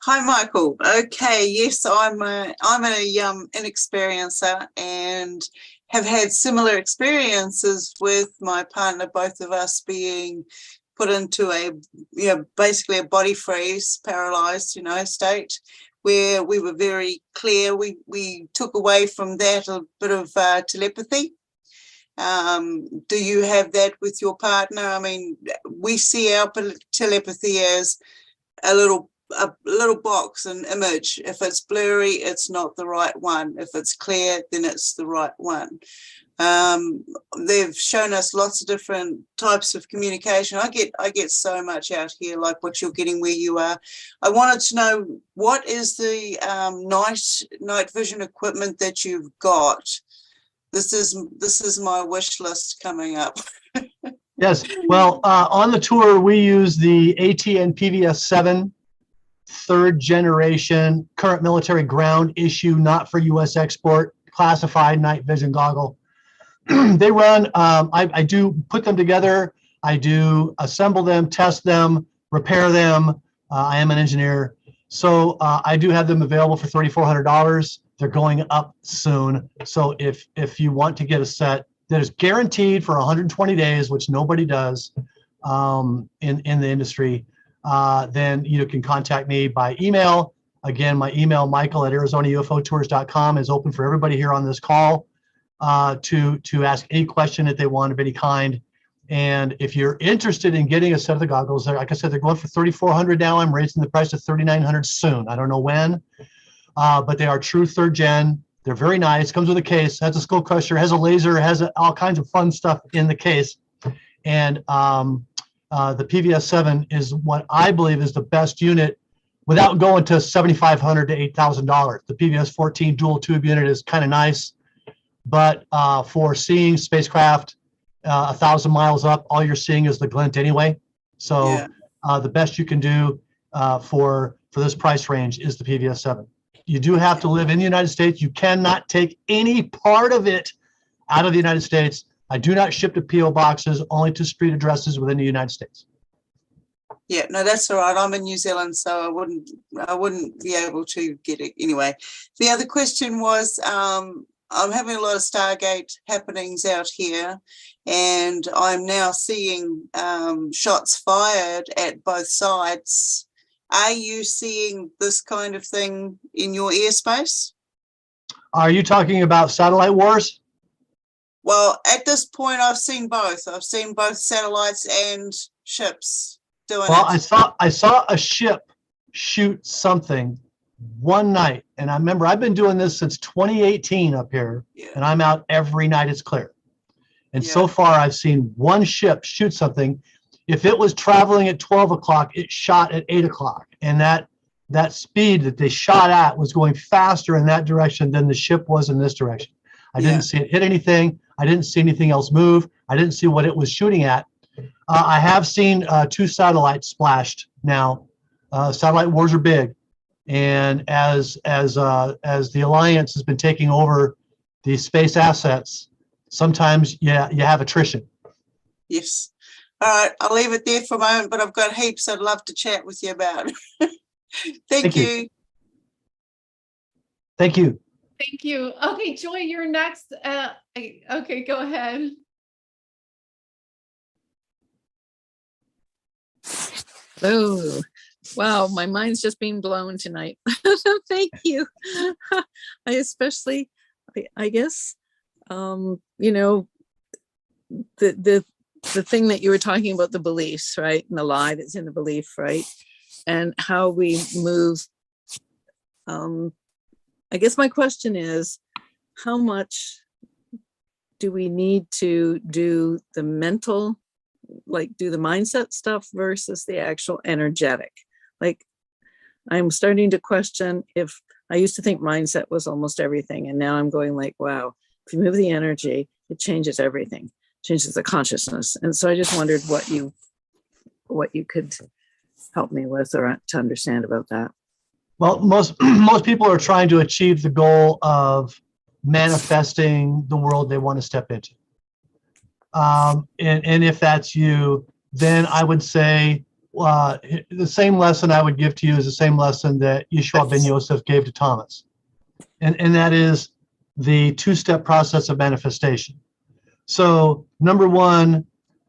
F: Hi, Michael. Okay, yes, I'm an inexperiencer and have had similar experiences with my partner, both of us being put into a, basically a body freeze, paralyzed, state where we were very clear. We took away from that a bit of telepathy. Do you have that with your partner? I mean, we see our telepathy as a little box, an image. If it's blurry, it's not the right one. If it's clear, then it's the right one. They've shown us lots of different types of communication. I get so much out here, like what you're getting where you are. I wanted to know, what is the night vision equipment that you've got? This is my wish list coming up.
D: Yes. Well, on the tour, we use the ATN PVS-7, 3rd generation, current military ground issue, not for U.S. export, classified night vision goggle. They run, I do put them together. I do assemble them, test them, repair them. I am an engineer. So I do have them available for $3,400. They're going up soon. So if you want to get a set that is guaranteed for 120 days, which nobody does in the industry, then you can contact me by email. Again, my email, michael@ArizonaUFOTours.com, is open for everybody here on this call to ask any question that they want of any kind. And if you're interested in getting a set of the goggles, like I said, they're going for $3,400 now. I'm raising the price to $3,900 soon. I don't know when, but they are true 3rd gen. They're very nice. Comes with a case, has a skull crusher, has a laser, has all kinds of fun stuff in the case. And the PVS-7 is what I believe is the best unit without going to $7,500 to $8,000. The PVS-14 dual tube unit is kind of nice, but for seeing spacecraft 1,000 miles up, all you're seeing is the glint anyway. So the best you can do for this price range is the PVS-7. You do have to live in the United States. You cannot take any part of it out of the United States. I do not ship to PO boxes, only to street addresses within the United States.
F: Yeah, no, that's all right. I'm in New Zealand, so I wouldn't be able to get it anyway. The other question was, I'm having a lot of Stargate happenings out here, and I'm now seeing shots fired at both sides. Are you seeing this kind of thing in your airspace?
D: Are you talking about satellite wars?
F: Well, at this point, I've seen both. I've seen both satellites and ships doing
D: Well,
F: it.
D: I saw a ship shoot something one night, and I remember I've been doing this since 2018 up here, and I'm out every night it's clear. And so far, I've seen one ship shoot something. If it was traveling at 12 o'clock, it shot at 8 o'clock, and that speed that they shot at was going faster in that direction than the ship was in this direction. I didn't see it hit anything. I didn't see anything else move. I didn't see what it was shooting at. I have seen 2 satellites splashed now. Satellite wars are big, and as the alliance has been taking over the space assets, sometimes you have attrition.
F: Yes. All right, I'll leave it there for a moment, but I've got heaps I'd love to chat with you about. Thank you.
D: Thank you.
B: Thank you. Okay, Joy, you're next. Okay, go ahead.
G: Oh, wow, my mind's just being blown tonight. Thank you. I especially, I guess, you know, the thing that you were talking about, the beliefs, right? And the lie that's in the belief, right? And how we move. I guess my question is, how much do we need to do the mental, like do the mindset stuff versus the actual energetic? Like, I'm starting to question if I used to think mindset was almost everything. And now I'm going like, wow, if you move the energy, it changes everything, changes the consciousness. And so I just wondered what you could help me with or to understand about that.
D: Well, most people are trying to achieve the goal of manifesting the world they want to step into. And if that's you, then I would say the same lesson I would give to you is the same lesson that Yeshua ben Yosef gave to Thomas. And that is the 2-step process of manifestation. So number one,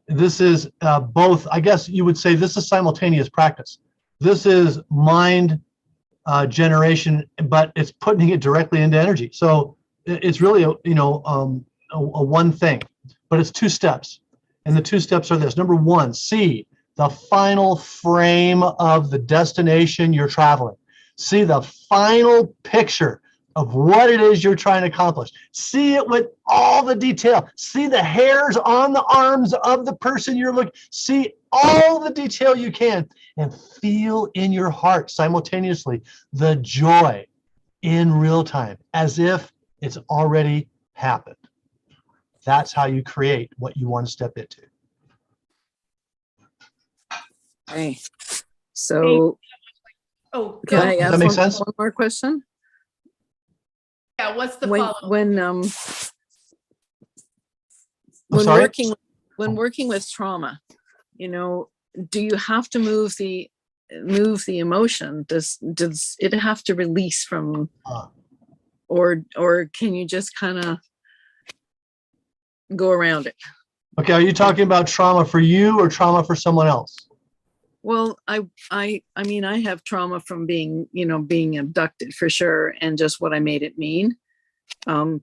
D: this is both, I guess you would say this is simultaneous practice. This is mind generation, but it's putting it directly into energy. So it's really a one thing, but it's 2 steps. And the 2 steps are this. Number one, see the final frame of the destination you're traveling. See the final picture of what it is you're trying to accomplish. See it with all the detail. See the hairs on the arms of the person you're looking. See all the detail you can, and feel in your heart simultaneously the joy in real time, as if it's already happened. That's how you create what you want to step into.
G: Okay. So
B: Oh,
G: can
B: go.
G: I
D: Does
G: ask
D: that make sense?
G: one more question?
B: Yeah, what's the
G: When
B: follow-up?
D: I'm sorry?
G: working with trauma, you know, do you have to move the emotion? Does it have to release from, or can you just kind of go around it?
D: Okay, are you talking about trauma for you or trauma for someone else?
G: Well, I mean, I have trauma from being, being abducted for sure, and just what I made it mean.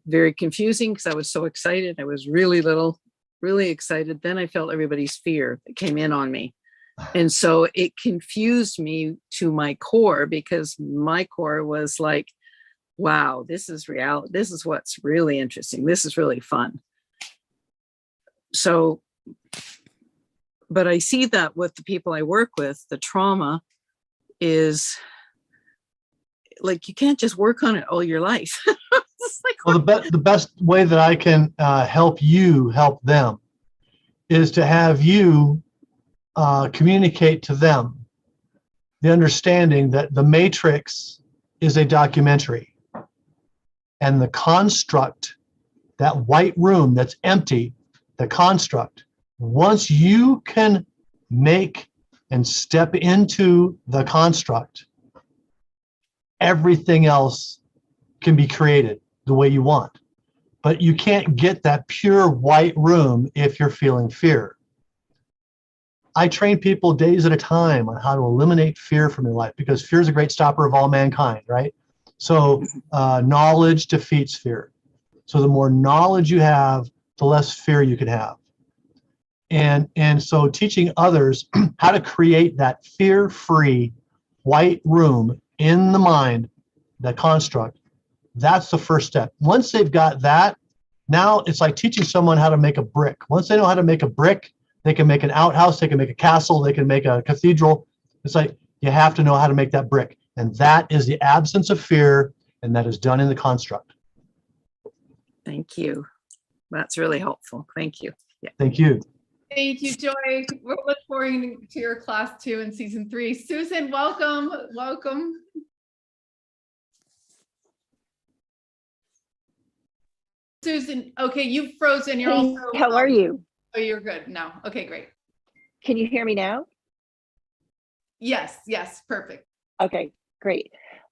G: Very confusing because I was so excited. I was really little, really excited. Then I felt everybody's fear that came in on me. And so it confused me to my core, because my core was like, wow, this is real. This is what's really interesting. This is really fun. So, but I see that with the people I work with, the trauma is like, you can't just work on it all your life. It's like,
D: Well, the best way that I can help you help them is to have you communicate to them the understanding that the Matrix is a documentary, and the construct, that white room that's empty, the construct, once you can make and step into the construct, everything else can be created the way you want. But you can't get that pure white room if you're feeling fear. I train people days at a time on how to eliminate fear from your life, because fear is a great stopper of all mankind, right? So knowledge defeats fear. So the more knowledge you have, the less fear you can have. And so teaching others how to create that fear-free white room in the mind, that construct, that's the first step. Once they've got that, now it's like teaching someone how to make a brick. Once they know how to make a brick, they can make an outhouse, they can make a castle, they can make a cathedral. It's like, you have to know how to make that brick. And that is the absence of fear, and that is done in the construct.
G: thank you. That's really helpful. Thank you. Yeah.
D: Thank you.
B: Thank you, Joy. We're looking forward to your class 2 in season 3. Susan, welcome. Welcome. Susan, okay, you've frozen. You're
H: Hey,
B: also.
H: how are you?
B: Oh, you're good now. Okay, great.
H: Can you hear me now?
B: Yes, perfect.
H: Okay, great.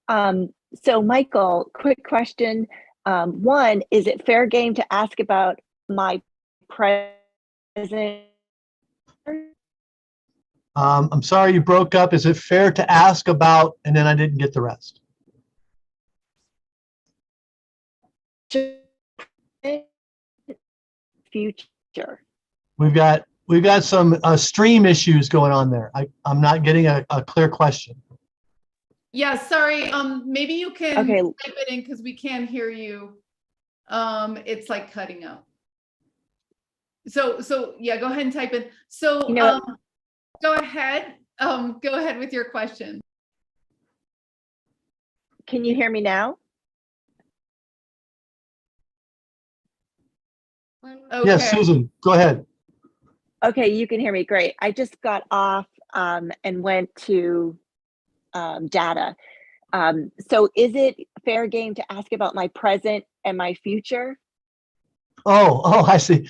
H: So Michael, quick question. One, is it fair game to ask about my present?
D: I'm sorry you broke up. Is it fair to ask about, and then I didn't get the rest?
H: Future.
D: We've got some stream issues going on there. I'm not getting a clear question.
B: Yeah, sorry. Maybe you can
H: Okay.
B: type it in because we can't hear you. It's like cutting out. So yeah, go ahead and type in. So
H: You know
B: go ahead. Go ahead with your question.
H: Can you hear me now?
B: Okay.
D: Yes, Susan, go ahead.
H: Okay, you can hear me. Great. I just got off and went to data. So is it fair game to ask about my present and my future?
D: Oh, I see.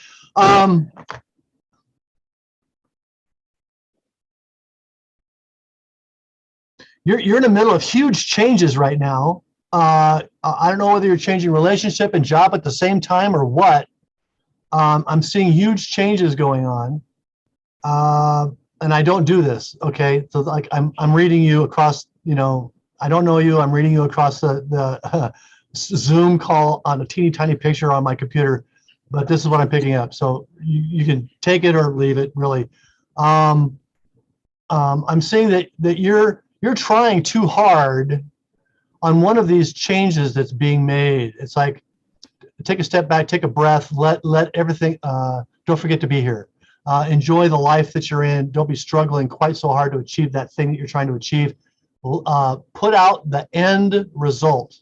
D: You're in the middle of huge changes right now. I don't know whether you're changing relationship and job at the same time or what. I'm seeing huge changes going on. And I don't do this, okay? So like I'm reading you across, I don't know you, I'm reading you across the Zoom call on a teeny tiny picture on my computer, but this is what I'm picking up. So you can take it or leave it, really. I'm seeing that you're trying too hard on one of these changes that's being made. It's like, take a step back, take a breath, let everything, don't forget to be here. Enjoy the life that you're in. Don't be struggling quite so hard to achieve that thing that you're trying to achieve. Put out the end result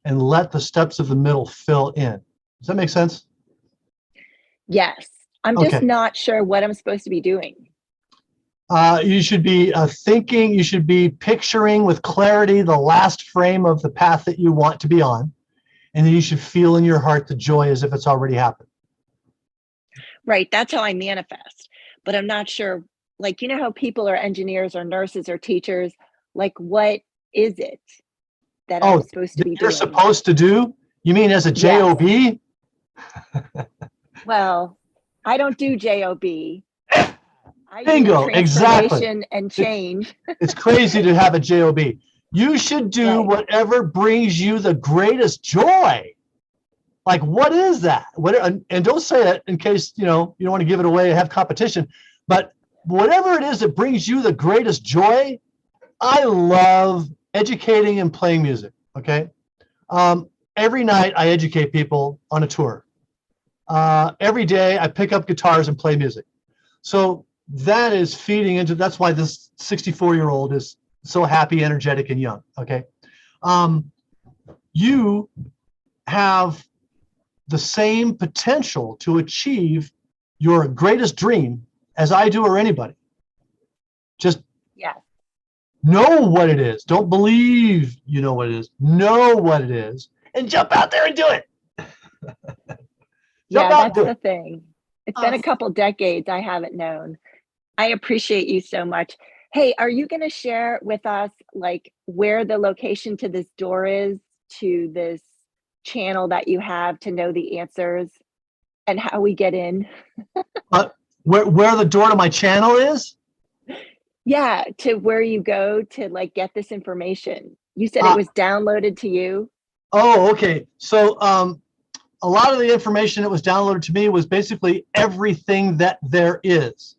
D: and let the steps of the middle fill in. Does that make sense?
H: Yes. I'm just
D: Okay.
H: not sure what I'm supposed to be doing.
D: You should be thinking, you should be picturing with clarity the last frame of the path that you want to be on. And then you should feel in your heart the joy as if it's already happened.
H: Right. That's how I manifest. But I'm not sure, like, you know how people are engineers or nurses or teachers? Like, what is it that I'm supposed to be
D: You're
H: doing?
D: supposed to do? You mean as a job?
H: Well, I don't do job. I do
D: Bingo, exactly.
H: transformation and change.
D: It's crazy to have a job. You should do
H: Right.
D: whatever brings you the greatest joy. Like, what is that? What, and don't say it in case, you don't want to give it away and have competition, but whatever it is that brings you the greatest joy. I love educating and playing music. Okay. Every night I educate people on a tour. Every day I pick up guitars and play music. So that is feeding into, that's why this 64-year-old is so happy, energetic, and young. Okay. You have the same potential to achieve your greatest dream as I do or anybody. Just
H: Yes.
D: know what it is. Don't believe you know what it is. Know what it is and jump out there and do it.
H: Yeah,
D: Jump out and
H: that's
D: do
H: the
D: it.
H: thing. It's been a couple decades I haven't known. I appreciate you so much. Hey, are you going to share with us like where the location to this door is, to this channel that you have to know the answers, and how we get in?
D: Where the door to my channel is?
H: Yeah, to where you go to like get this information. You said it was downloaded to you.
D: Oh, okay. So a lot of the information that was downloaded to me was basically everything that there is.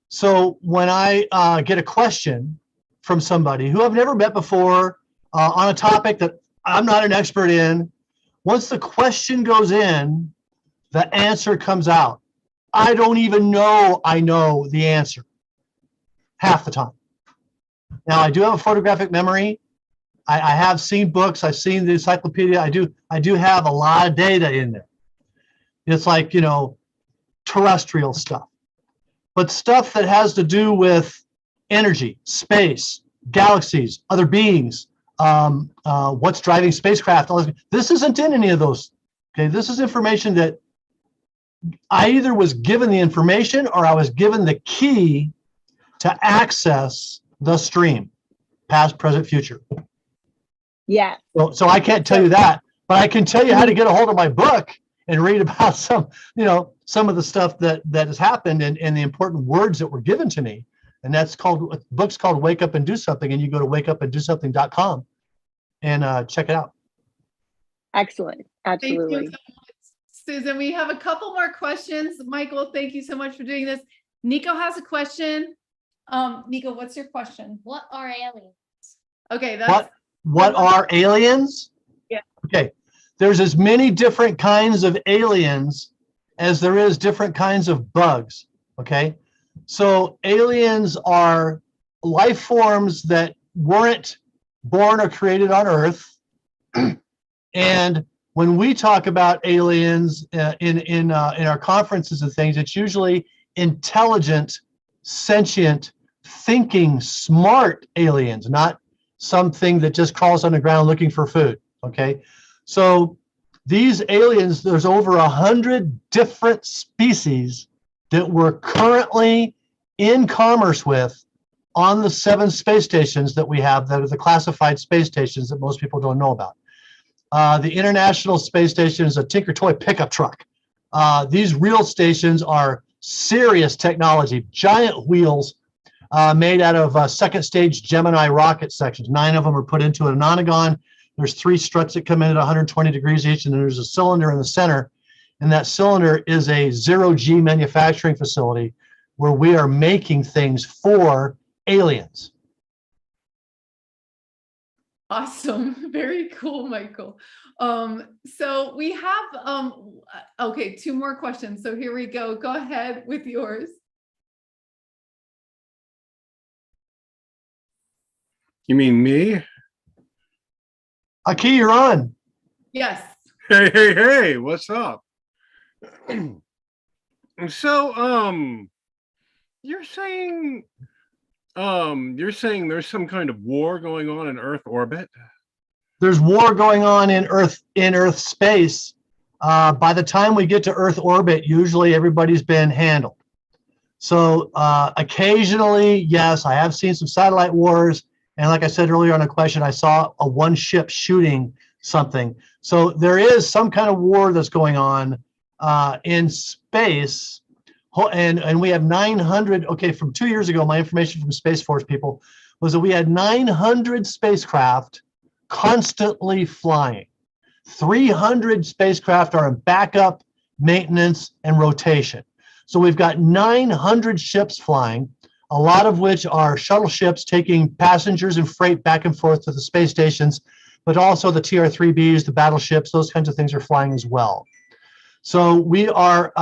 D: So when I get a question from somebody who I've never met before on a topic that I'm not an expert in, once the question goes in, the answer comes out. I don't even know I know the answer half the time. Now, I do have a photographic memory. I have seen books. I've seen the encyclopedia. I do have a lot of data in there. It's like, terrestrial stuff. But stuff that has to do with energy, space, galaxies, other beings, what's driving spacecraft, all this isn't in any of those. Okay, this is information that I either was given the information or I was given the key to access the stream, past, present, future.
H: Yeah.
D: So I can't tell you that, but I can tell you how to get a hold of my book and read about some of the stuff that has happened and the important words that were given to me. And that's called, book's called Wake Up and Do Something. And you go to wakeupanddosomething.com and check it out.
H: Excellent. Absolutely.
B: Thank you so much, Susan. We have a couple more questions. Michael, thank you so much for doing this. Nico has a question. Nico, what's your question?
I: What are aliens?
B: Okay, that's
D: What are aliens?
B: Yeah.
D: Okay. There's as many different kinds of aliens as there is different kinds of bugs. Okay. So aliens are life forms that weren't born or created on Earth. And when we talk about aliens in our conferences and things, it's usually intelligent, sentient, thinking, smart aliens, not something that just crawls on the ground looking for food. Okay. So these aliens, there's over 100 different species that we're currently in commerce with on the 7 space stations that we have that are the classified space stations that most people don't know about. The International Space Station is a Tinker Toy pickup truck. These real stations are serious technology, giant wheels made out of second stage Gemini rocket sections. 9 of them are put into a nonagon. There's 3 struts that come in at 120 degrees each, and then there's a cylinder in the center. And that cylinder is a zero-G manufacturing facility where we are making things for aliens.
B: awesome. Very cool, Michael. So we have, okay, 2 more questions. So here we go. Go ahead with yours.
J: You mean me?
D: Aki, you're on.
B: Yes.
J: Hey, what's up? So, you're saying there's some kind of war going on in Earth orbit?
D: There's war going on in Earth space. By the time we get to Earth orbit, usually everybody's been handled. So occasionally, yes, I have seen some satellite wars. And like I said earlier on a question, I saw a 1 ship shooting something. So there is some kind of war that's going on in space. And we have 900, okay, from 2 years ago, my information from Space Force people was that we had 900 spacecraft constantly flying. 300 spacecraft are in backup, maintenance, and rotation. So we've got 900 ships flying, a lot of which are shuttle ships taking passengers and freight back and forth to the space stations, but also the TR-3Bs, the battleships, those kinds of things are flying as well. So we are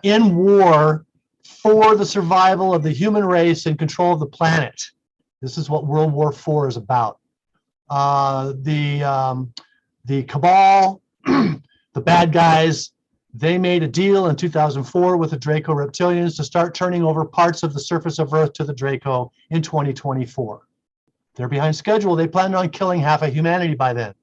D: in war for the survival of the human race and control of the planet. This is what World War IV is about. The cabal, the bad guys, they made a deal in 2004 with the Draco reptilians to start turning over parts of the surface of Earth to the Draco in 2024. They're behind schedule. They planned on killing half of humanity by then.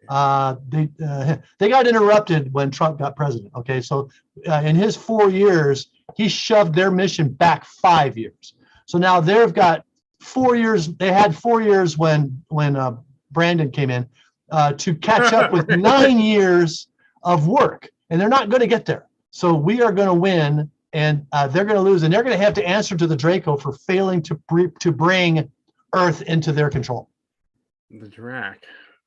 D: They got interrupted when Trump got president. Okay, so in his 4 years, he shoved their mission back 5 years. So now they've got 4 years. They had 4 years when Brandon came in to catch up with 9 years of work, and they're not going to get there. So we are going to win, and they're going to lose, and they're going to have to answer to the Draco for failing to bring Earth into their control.
J: The Drac.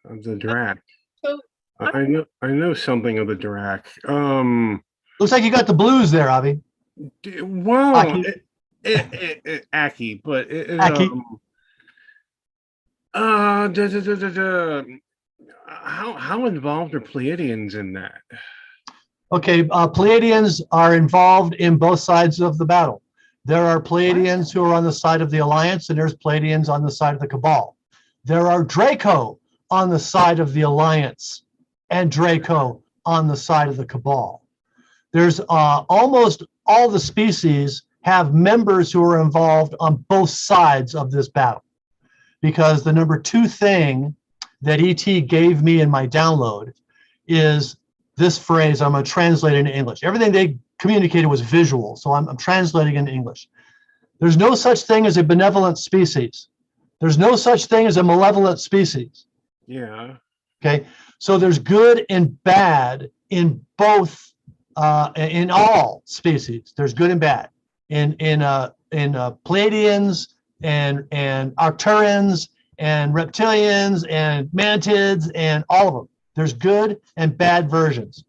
J: The Drac.
B: So
J: I know something of the Drac.
D: Looks like you got the blues there, Avi.
J: Well,
D: Aki.
J: Aki, but
D: Aki.
J: How involved are Pleiadians in that?
D: Okay, Pleiadians are involved in both sides of the battle. There are Pleiadians who are on the side of the Alliance, and there's Pleiadians on the side of the Cabal. There are Draco on the side of the Alliance and Draco on the side of the Cabal. There's almost all the species have members who are involved on both sides of this battle. Because the number 2 thing that ET gave me in my download is this phrase. I'm going to translate it into English. Everything they communicated was visual, so I'm translating into English. There's no such thing as a benevolent species. There's no such thing as a malevolent species.
J: Yeah.
D: Okay, so there's good and bad in both, in all species. There's good and bad in Pleiadians and Arcturians and reptilians and mantids and all of them. There's good and bad versions.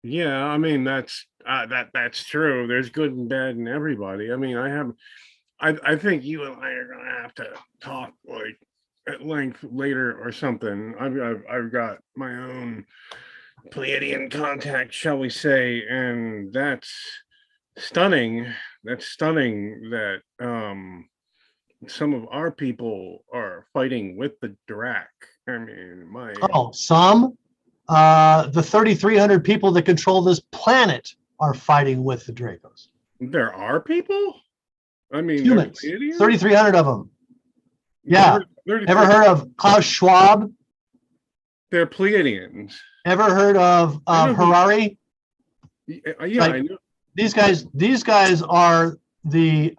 J: Yeah, I mean that's true. There's good and bad in everybody. I mean, I think you and I are gonna have to talk like at length later or something. I've got my own Pleiadian contact, shall we say, and that's stunning. That's stunning that some of our people are fighting with the Drac. I mean,
D: some the 3,300 people that control this planet are fighting with the Dracos.
J: There are people? I mean,
D: humans, 3,300 of them. Yeah. Ever heard of Klaus Schwab?
J: They're Pleiadians.
D: Ever heard of Harari?
J: Yeah,
D: like,
J: I know.
D: These guys are the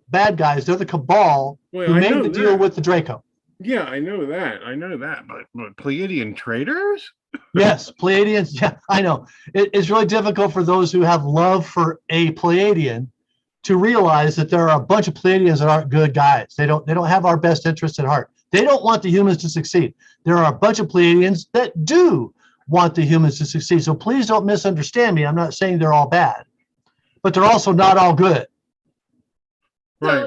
D: bad guys. They're the Cabal who made the deal with the Draco.
J: Yeah, I know that. But Pleiadian traitors?
D: Yes, Pleiadians. Yeah, I know. It's really difficult for those who have love for a Pleiadian to realize that there are a bunch of Pleiadians that aren't good guys. They don't have our best interests at heart. They don't want the humans to succeed. There are a bunch of Pleiadians that do want the humans to succeed. So please don't misunderstand me. I'm not saying they're all bad, but they're also not all good.
J: Right.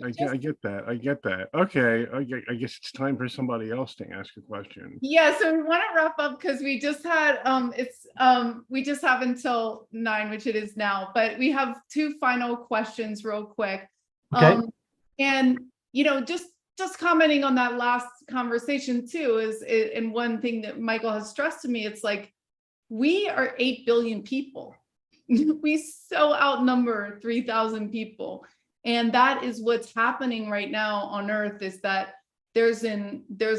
J: I get that. Okay, I guess it's time for somebody else to ask a question.
B: Yeah, so we want to wrap up because we just had we just have until 9, which it is now, but we have 2 final questions real quick.
D: Okay.
B: And just commenting on that last conversation too and one thing that Michael has stressed to me, it's like we are 8 billion people. We so outnumber 3,000 people. And that is what's happening right now on Earth, is that there's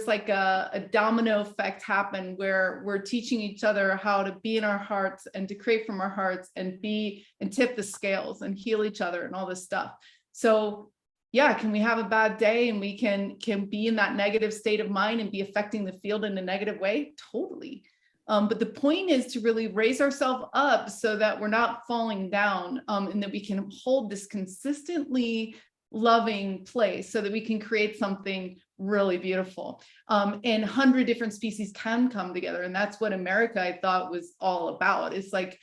B: like a domino effect happen where we're teaching each other how to be in our hearts and to create from our hearts and tip the scales and heal each other and all this stuff. So yeah, can we have a bad day and we can be in that negative state of mind and be affecting the field in a negative way? Totally. But the point is to really raise ourselves up so that we're not falling down, and that we can hold this consistently loving place so that we can create something really beautiful. And 100 different species can come together. And that's what America, I thought, was all about. It's like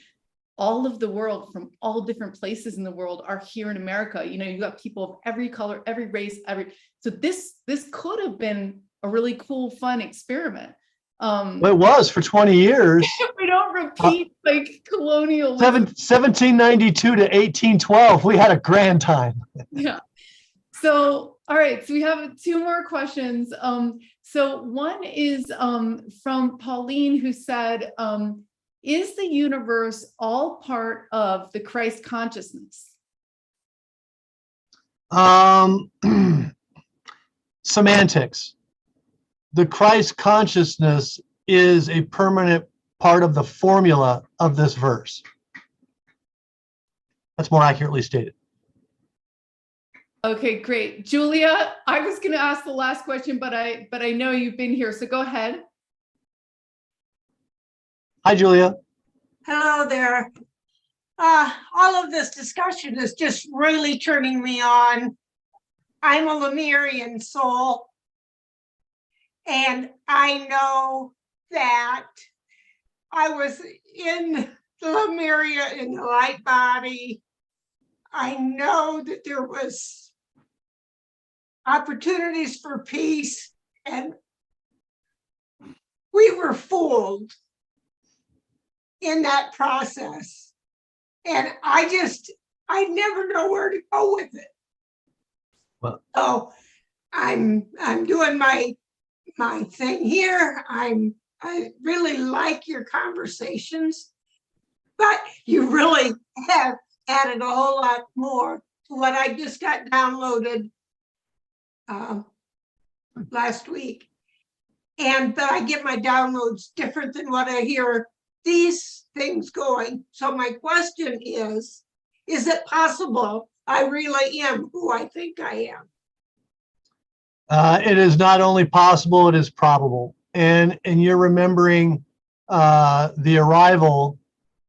B: all of the world from all different places in the world are here in America. You know, you've got people of every color, every race, so this could have been a really cool, fun experiment.
D: Well, it was for 20 years.
B: We don't repeat like colonial.
D: 1792 to 1812. We had a grand time.
B: Yeah. So, all right. So we have 2 more questions. So one is from Pauline, who said, is the universe all part of the Christ consciousness?
D: Semantics. The Christ consciousness is a permanent part of the formula of this verse. That's more accurately stated.
B: Okay, great. Julia, I was going to ask the last question, but I know you've been here, so go ahead.
D: Hi, Julia.
I: Hello there. All of this discussion is just really turning me on. I'm a Lemurian soul, and I know that I was in Lemuria in the light body. I know that there was opportunities for peace, and we were fooled in that process. And I never know where to go with it.
D: Well,
I: so I'm doing my thing here. I really like your conversations, but you really have added a whole lot more to what I just got downloaded last week. But I get my downloads different than what I hear these things going. So my question is it possible I really am who I think I am?
D: It is not only possible, it is probable. And you're remembering the arrival,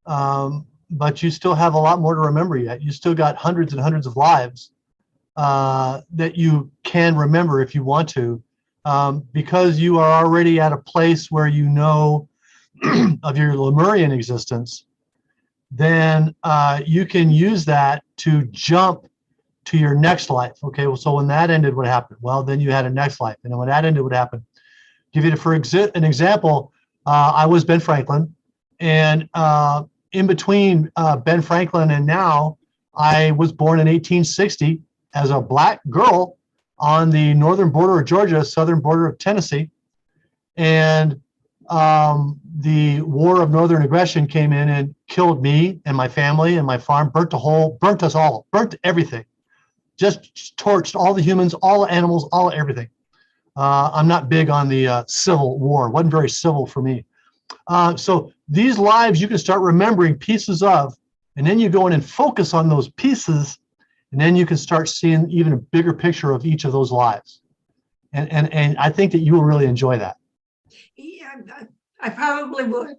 D: but you still have a lot more to remember yet. You still got hundreds and hundreds of lives that you can remember if you want to, because you are already at a place where you know of your Lemurian existence. Then you can use that to jump to your next life. Okay, well, so when that ended, what happened? Well, then you had a next life, and then when that ended, what happened? Give you an example. I was Ben Franklin, and in between Ben Franklin and now, I was born in 1860 as a black girl on the northern border of Georgia, southern border of Tennessee, and the War of Northern Aggression came in and killed me and my family and my farm, burnt us all, burnt everything, just torched all the humans, all the animals, all everything. I'm not big on the Civil War. It wasn't very civil for me. So these lives you can start remembering pieces of, and then you go in and focus on those pieces, and then you can start seeing even a bigger picture of each of those lives. And I think that you will really enjoy that.
I: Yeah, I probably would.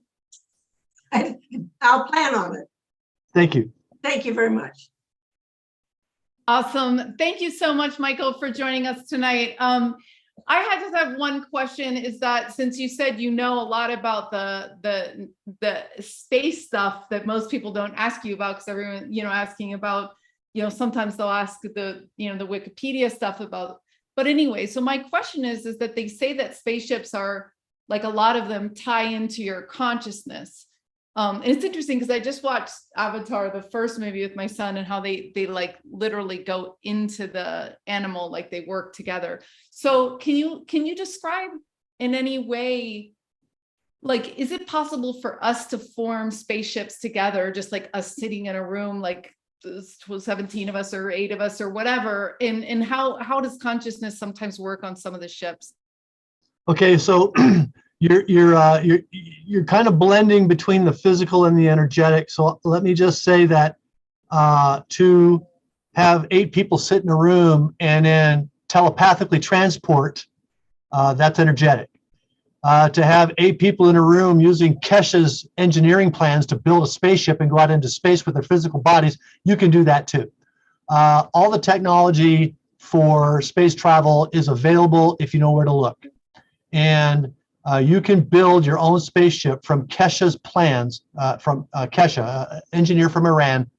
I: I'll plan on it.
D: Thank you.
I: Thank you very much.
B: Awesome. Thank you so much, Michael, for joining us tonight. I just have one question, is that since you said you know a lot about the space stuff that most people don't ask you about, because everyone, asking about, sometimes they'll ask the Wikipedia stuff about, but anyway, so my question is that they say that spaceships are, like, a lot of them tie into your consciousness. And it's interesting because I just watched Avatar, the first movie, with my son, and how they like literally go into the animal, like they work together. So can you describe in any way, like, is it possible for us to form spaceships together, just like us sitting in a room, like 17 of us or 8 of us or whatever? And how does consciousness sometimes work on some of the ships?
D: Okay, so you're kind of blending between the physical and the energetic. So let me just say that to have 8 people sit in a room and then telepathically transport, that's energetic. to have 8 people in a room using Kesha's engineering plans to build a spaceship and go out into space with their physical bodies, you can do that too. All the technology for space travel is available if you know where to look. And you can build your own spaceship from Kesha's plans, from Kesha, engineer from Iran.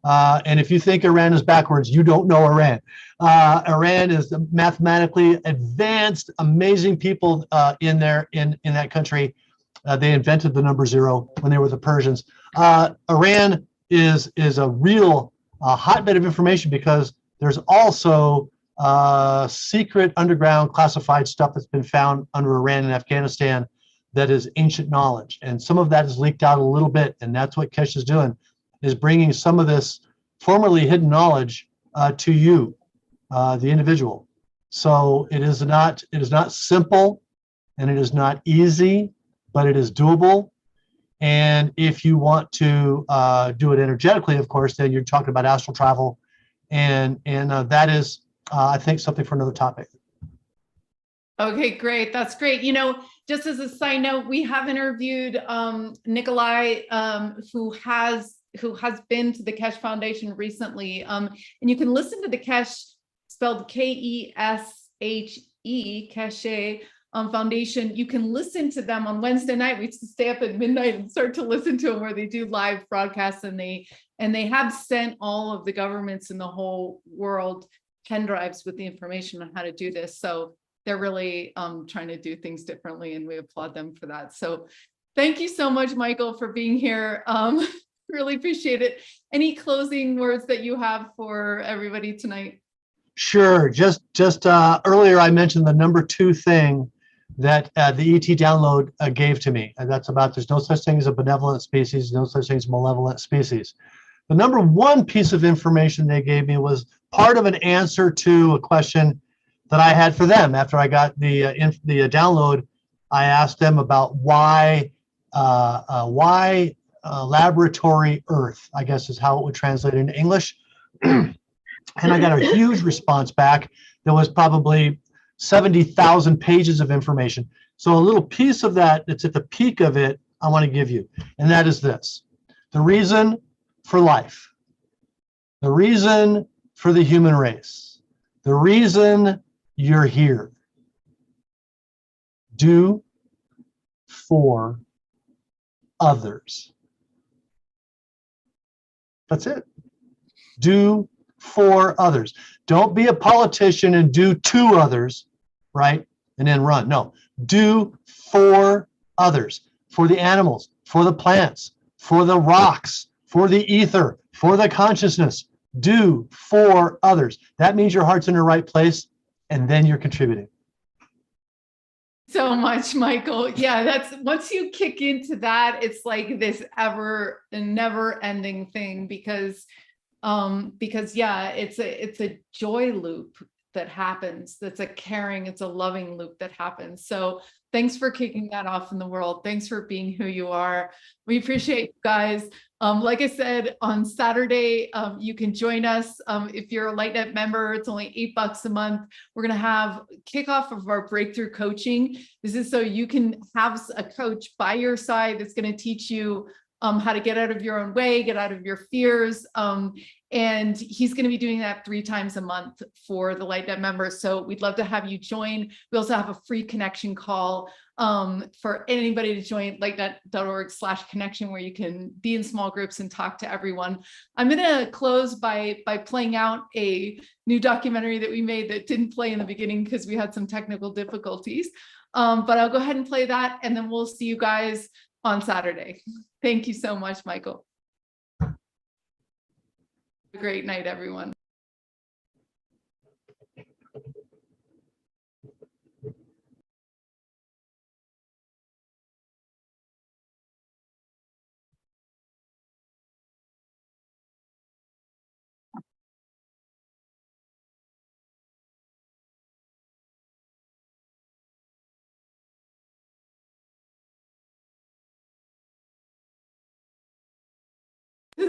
D: And if you think Iran is backwards, you don't know Iran. Iran is mathematically advanced, amazing people in that country. They invented the number 0 when they were the Persians. Iran is a real hotbed of information because there's also secret underground classified stuff that's been found under Iran and Afghanistan that is ancient knowledge. And some of that is leaked out a little bit. And that's what Kesh is doing, is bringing some of this formerly hidden knowledge to you, the individual. So it is not simple and it is not easy, but it is doable. And if you want to do it energetically, of course, then you're talking about astral travel. And that is, I think, something for another topic.
B: Okay, great. That's great. You know, just as a side note, we have interviewed Nikolai, who has been to the Kesh Foundation recently. And you can listen to the Kesh, spelled Keshe, Keshe Foundation. You can listen to them on Wednesday night. We used to stay up at midnight and start to listen to them, where they do live broadcasts, and they have sent all of the governments in the whole world pen drives with the information on how to do this. So they're really trying to do things differently, and we applaud them for that. So thank you so much, Michael, for being here. Really appreciate it. Any closing words that you have for everybody tonight?
D: Sure. Just earlier, I mentioned the number 2 thing that the ET download gave to me. And that's about, there's no such thing as a benevolent species, no such thing as a malevolent species. The number 1 piece of information they gave me was part of an answer to a question that I had for them. After I got the download, I asked them about why laboratory Earth, I guess is how it would translate into English. And I got a huge response back. There was probably 70,000 pages of information. So a little piece of that that's at the peak of it, I want to give you. And that is this: the reason for life, the reason for the human race, the reason you're here. Do for others. That's it. Do for others. Don't be a politician and do to others, right? And then run. No, do for others, for the animals, for the plants, for the rocks, for the ether, for the consciousness. Do for others. That means your heart's in the right place, and then you're contributing.
B: So much, Michael. Yeah, that's, once you kick into that, it's like this never ending thing, because yeah, it's a joy loop that happens. That's a caring, it's a loving loop that happens. So thanks for kicking that off in the world. Thanks for being who you are. We appreciate you guys. Like I said, on Saturday, you can join us. If you're a LightNet member, it's only $8 a month. We're going to have kickoff of our breakthrough coaching. This is so you can have a coach by your side that's going to teach you how to get out of your own way, get out of your fears. And he's going to be doing that 3 times a month for the LightNet members. So we'd love to have you join. We also have a free connection call for anybody to join, lightnet.org/connection, where you can be in small groups and talk to everyone. I'm going to close by playing out a new documentary that we made that didn't play in the beginning because we had some technical difficulties. But I'll go ahead and play that, and then we'll see you guys on Saturday. Thank you so much, Michael. Have a great night, everyone.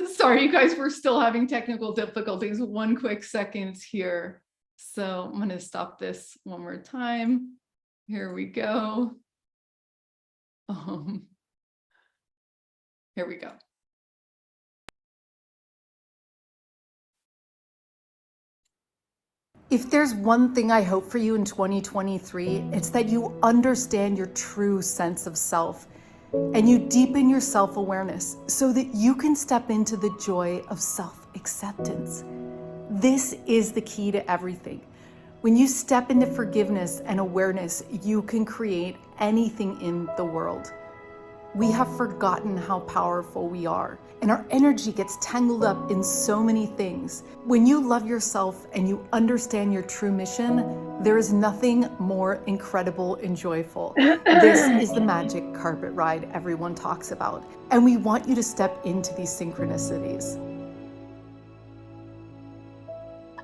B: Sorry, you guys, we're still having technical difficulties. 1 quick second here. So I'm going to stop this one more time. Here we go. Here we go. If there's one thing I hope for you in 2023, it's that you understand your true sense of self and you deepen your self-awareness so that you can step into the joy of self-acceptance. This is the key to everything. When you step into forgiveness and awareness, you can create anything in the world. We have forgotten how powerful we are, and our energy gets tangled up in so many things. When you love yourself and you understand your true mission, there is nothing more incredible and joyful. This is the magic carpet ride everyone talks about, and we want you to step into these synchronicities.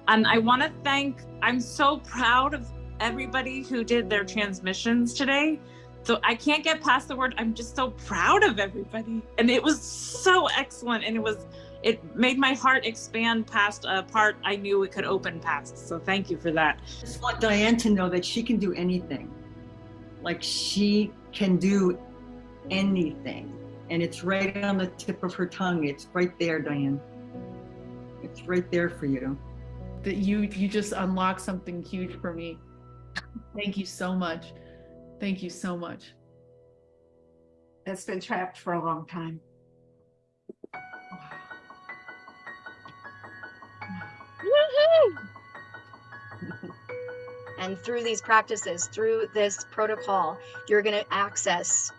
K: And I want to I'm so proud of everybody who did their transmissions today. So I can't get past the word, I'm just so proud of everybody. And it was so excellent. And it made my heart expand past a part I knew it could open past. So thank you for that.
L: I just want Diane to know that she can do anything. Like she can do anything. And it's right on the tip of her tongue. It's right there, Diane. It's right there for you.
B: That you just unlocked something huge for me. Thank you so much. Thank you so much.
I: That's been trapped for a long time.
M: And through these practices, through this protocol, you're going to access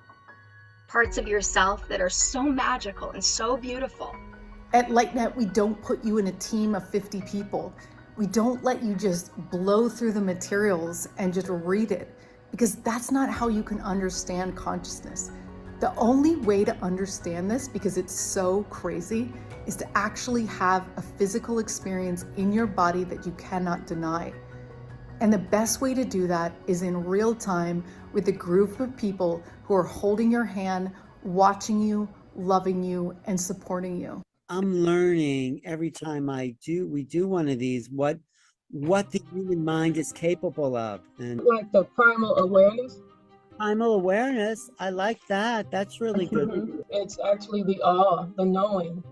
M: parts of yourself that are so magical and so beautiful.
B: At LightNet, we don't put you in a team of 50 people. We don't let you just blow through the materials and just read it, because that's not how you can understand consciousness. The only way to understand this, because it's so crazy, is to actually have a physical experience in your body that you cannot deny. And the best way to do that is in real time with a group of people who are holding your hand, watching you, loving you, and supporting you.
N: I'm learning every time we do one of these, what the human mind is capable of. And
I: Like the primal awareness.
N: primal awareness, I like that. That's really good.
I: It's actually the awe, the knowing,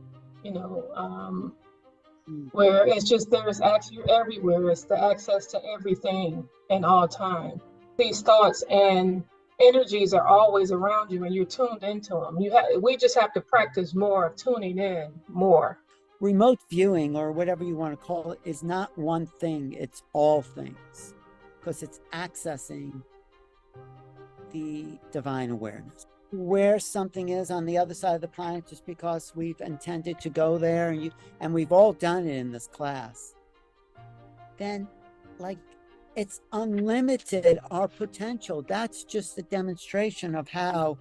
I: where it's just there's actually everywhere. It's the access to everything and all time. These thoughts and energies are always around you and you're tuned into them. We just have to practice more of tuning in more.
N: Remote viewing, or whatever you want to call it, is not one thing, it's all things, because it's accessing the divine awareness. Where something is on the other side of the planet just because we've intended to go there, and we've all done it in this class, then it's unlimited, our potential. That's just a demonstration of how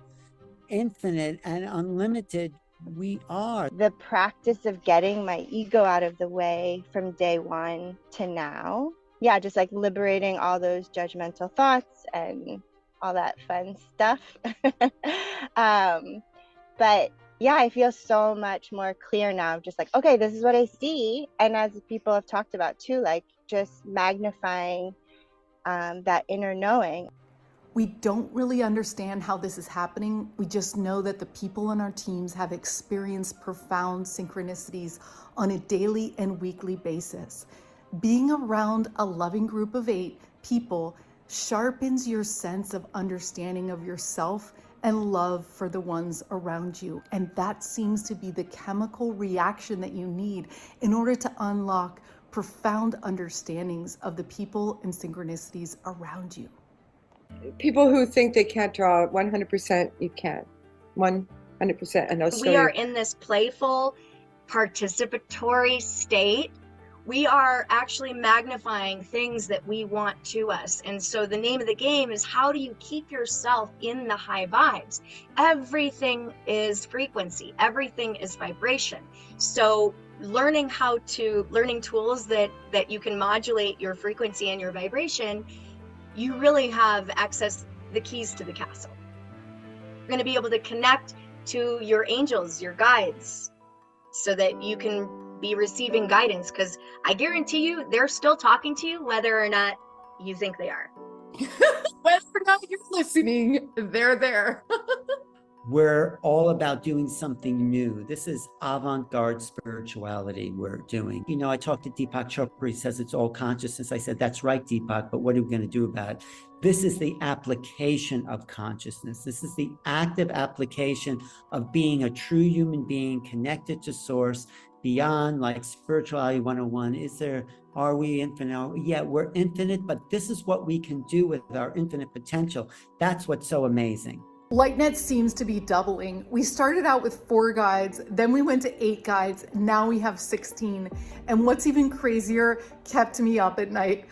N: infinite and unlimited we are.
O: The practice of getting my ego out of the way from day one to now. Yeah, just like liberating all those judgmental thoughts and all that fun stuff. But yeah, I feel so much more clear now. Just like, okay, this is what I see. And as people have talked about too, like just magnifying that inner knowing.
B: We don't really understand how this is happening. We just know that the people on our teams have experienced profound synchronicities on a daily and weekly basis. Being around a loving group of 8 people sharpens your sense of understanding of yourself and love for the ones around you. And that seems to be the chemical reaction that you need in order to unlock profound understandings of the people and synchronicities around you.
P: People who think they can't draw 100%, you can. 100%. And
M: we are in this playful, participatory state. We are actually magnifying things that we want to us. And so the name of the game is, how do you keep yourself in the high vibes? Everything is frequency. Everything is vibration. So learning tools that you can modulate your frequency and your vibration, you really have the keys to the castle. You're going to be able to connect to your angels, your guides, so that you can be receiving guidance, because I guarantee you they're still talking to you whether or not you think they are.
B: Whether or not you're listening, they're there.
N: We're all about doing something new. This is avant-garde spirituality we're doing. You know, I talked to Deepak Chopra. He says it's all consciousness. I said, that's right, Deepak, but what are we going to do about it? This is the application of consciousness. This is the active application of being a true human being connected to source beyond like spirituality 101. Are we infinite? Yeah, we're infinite, but this is what we can do with our infinite potential. That's what's so amazing.
B: LightNet seems to be doubling. We started out with 4 guides, then we went to 8 guides, now we have 16. And what's even crazier kept me up at night.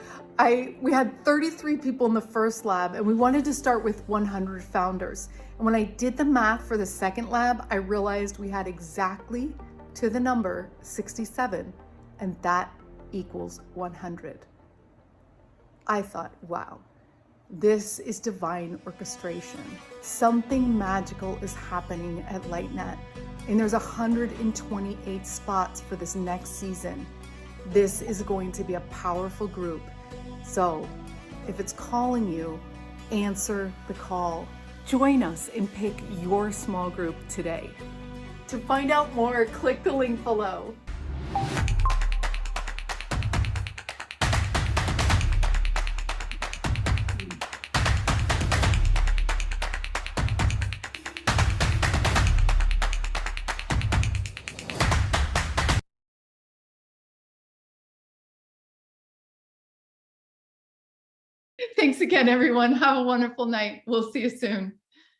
B: We had 33 people in the first lab and we wanted to start with 100 founders. And when I did the math for the second lab, I realized we had exactly to the number 67, and that equals 100. I thought, wow. This is divine orchestration. Something magical is happening at LightNet, and there's 128 spots for this next season. This is going to be a powerful group. So if it's calling you, answer the call. Join us and pick your small group today. To find out more, click the link below. Thanks again, everyone. Have a wonderful night. We'll see you soon.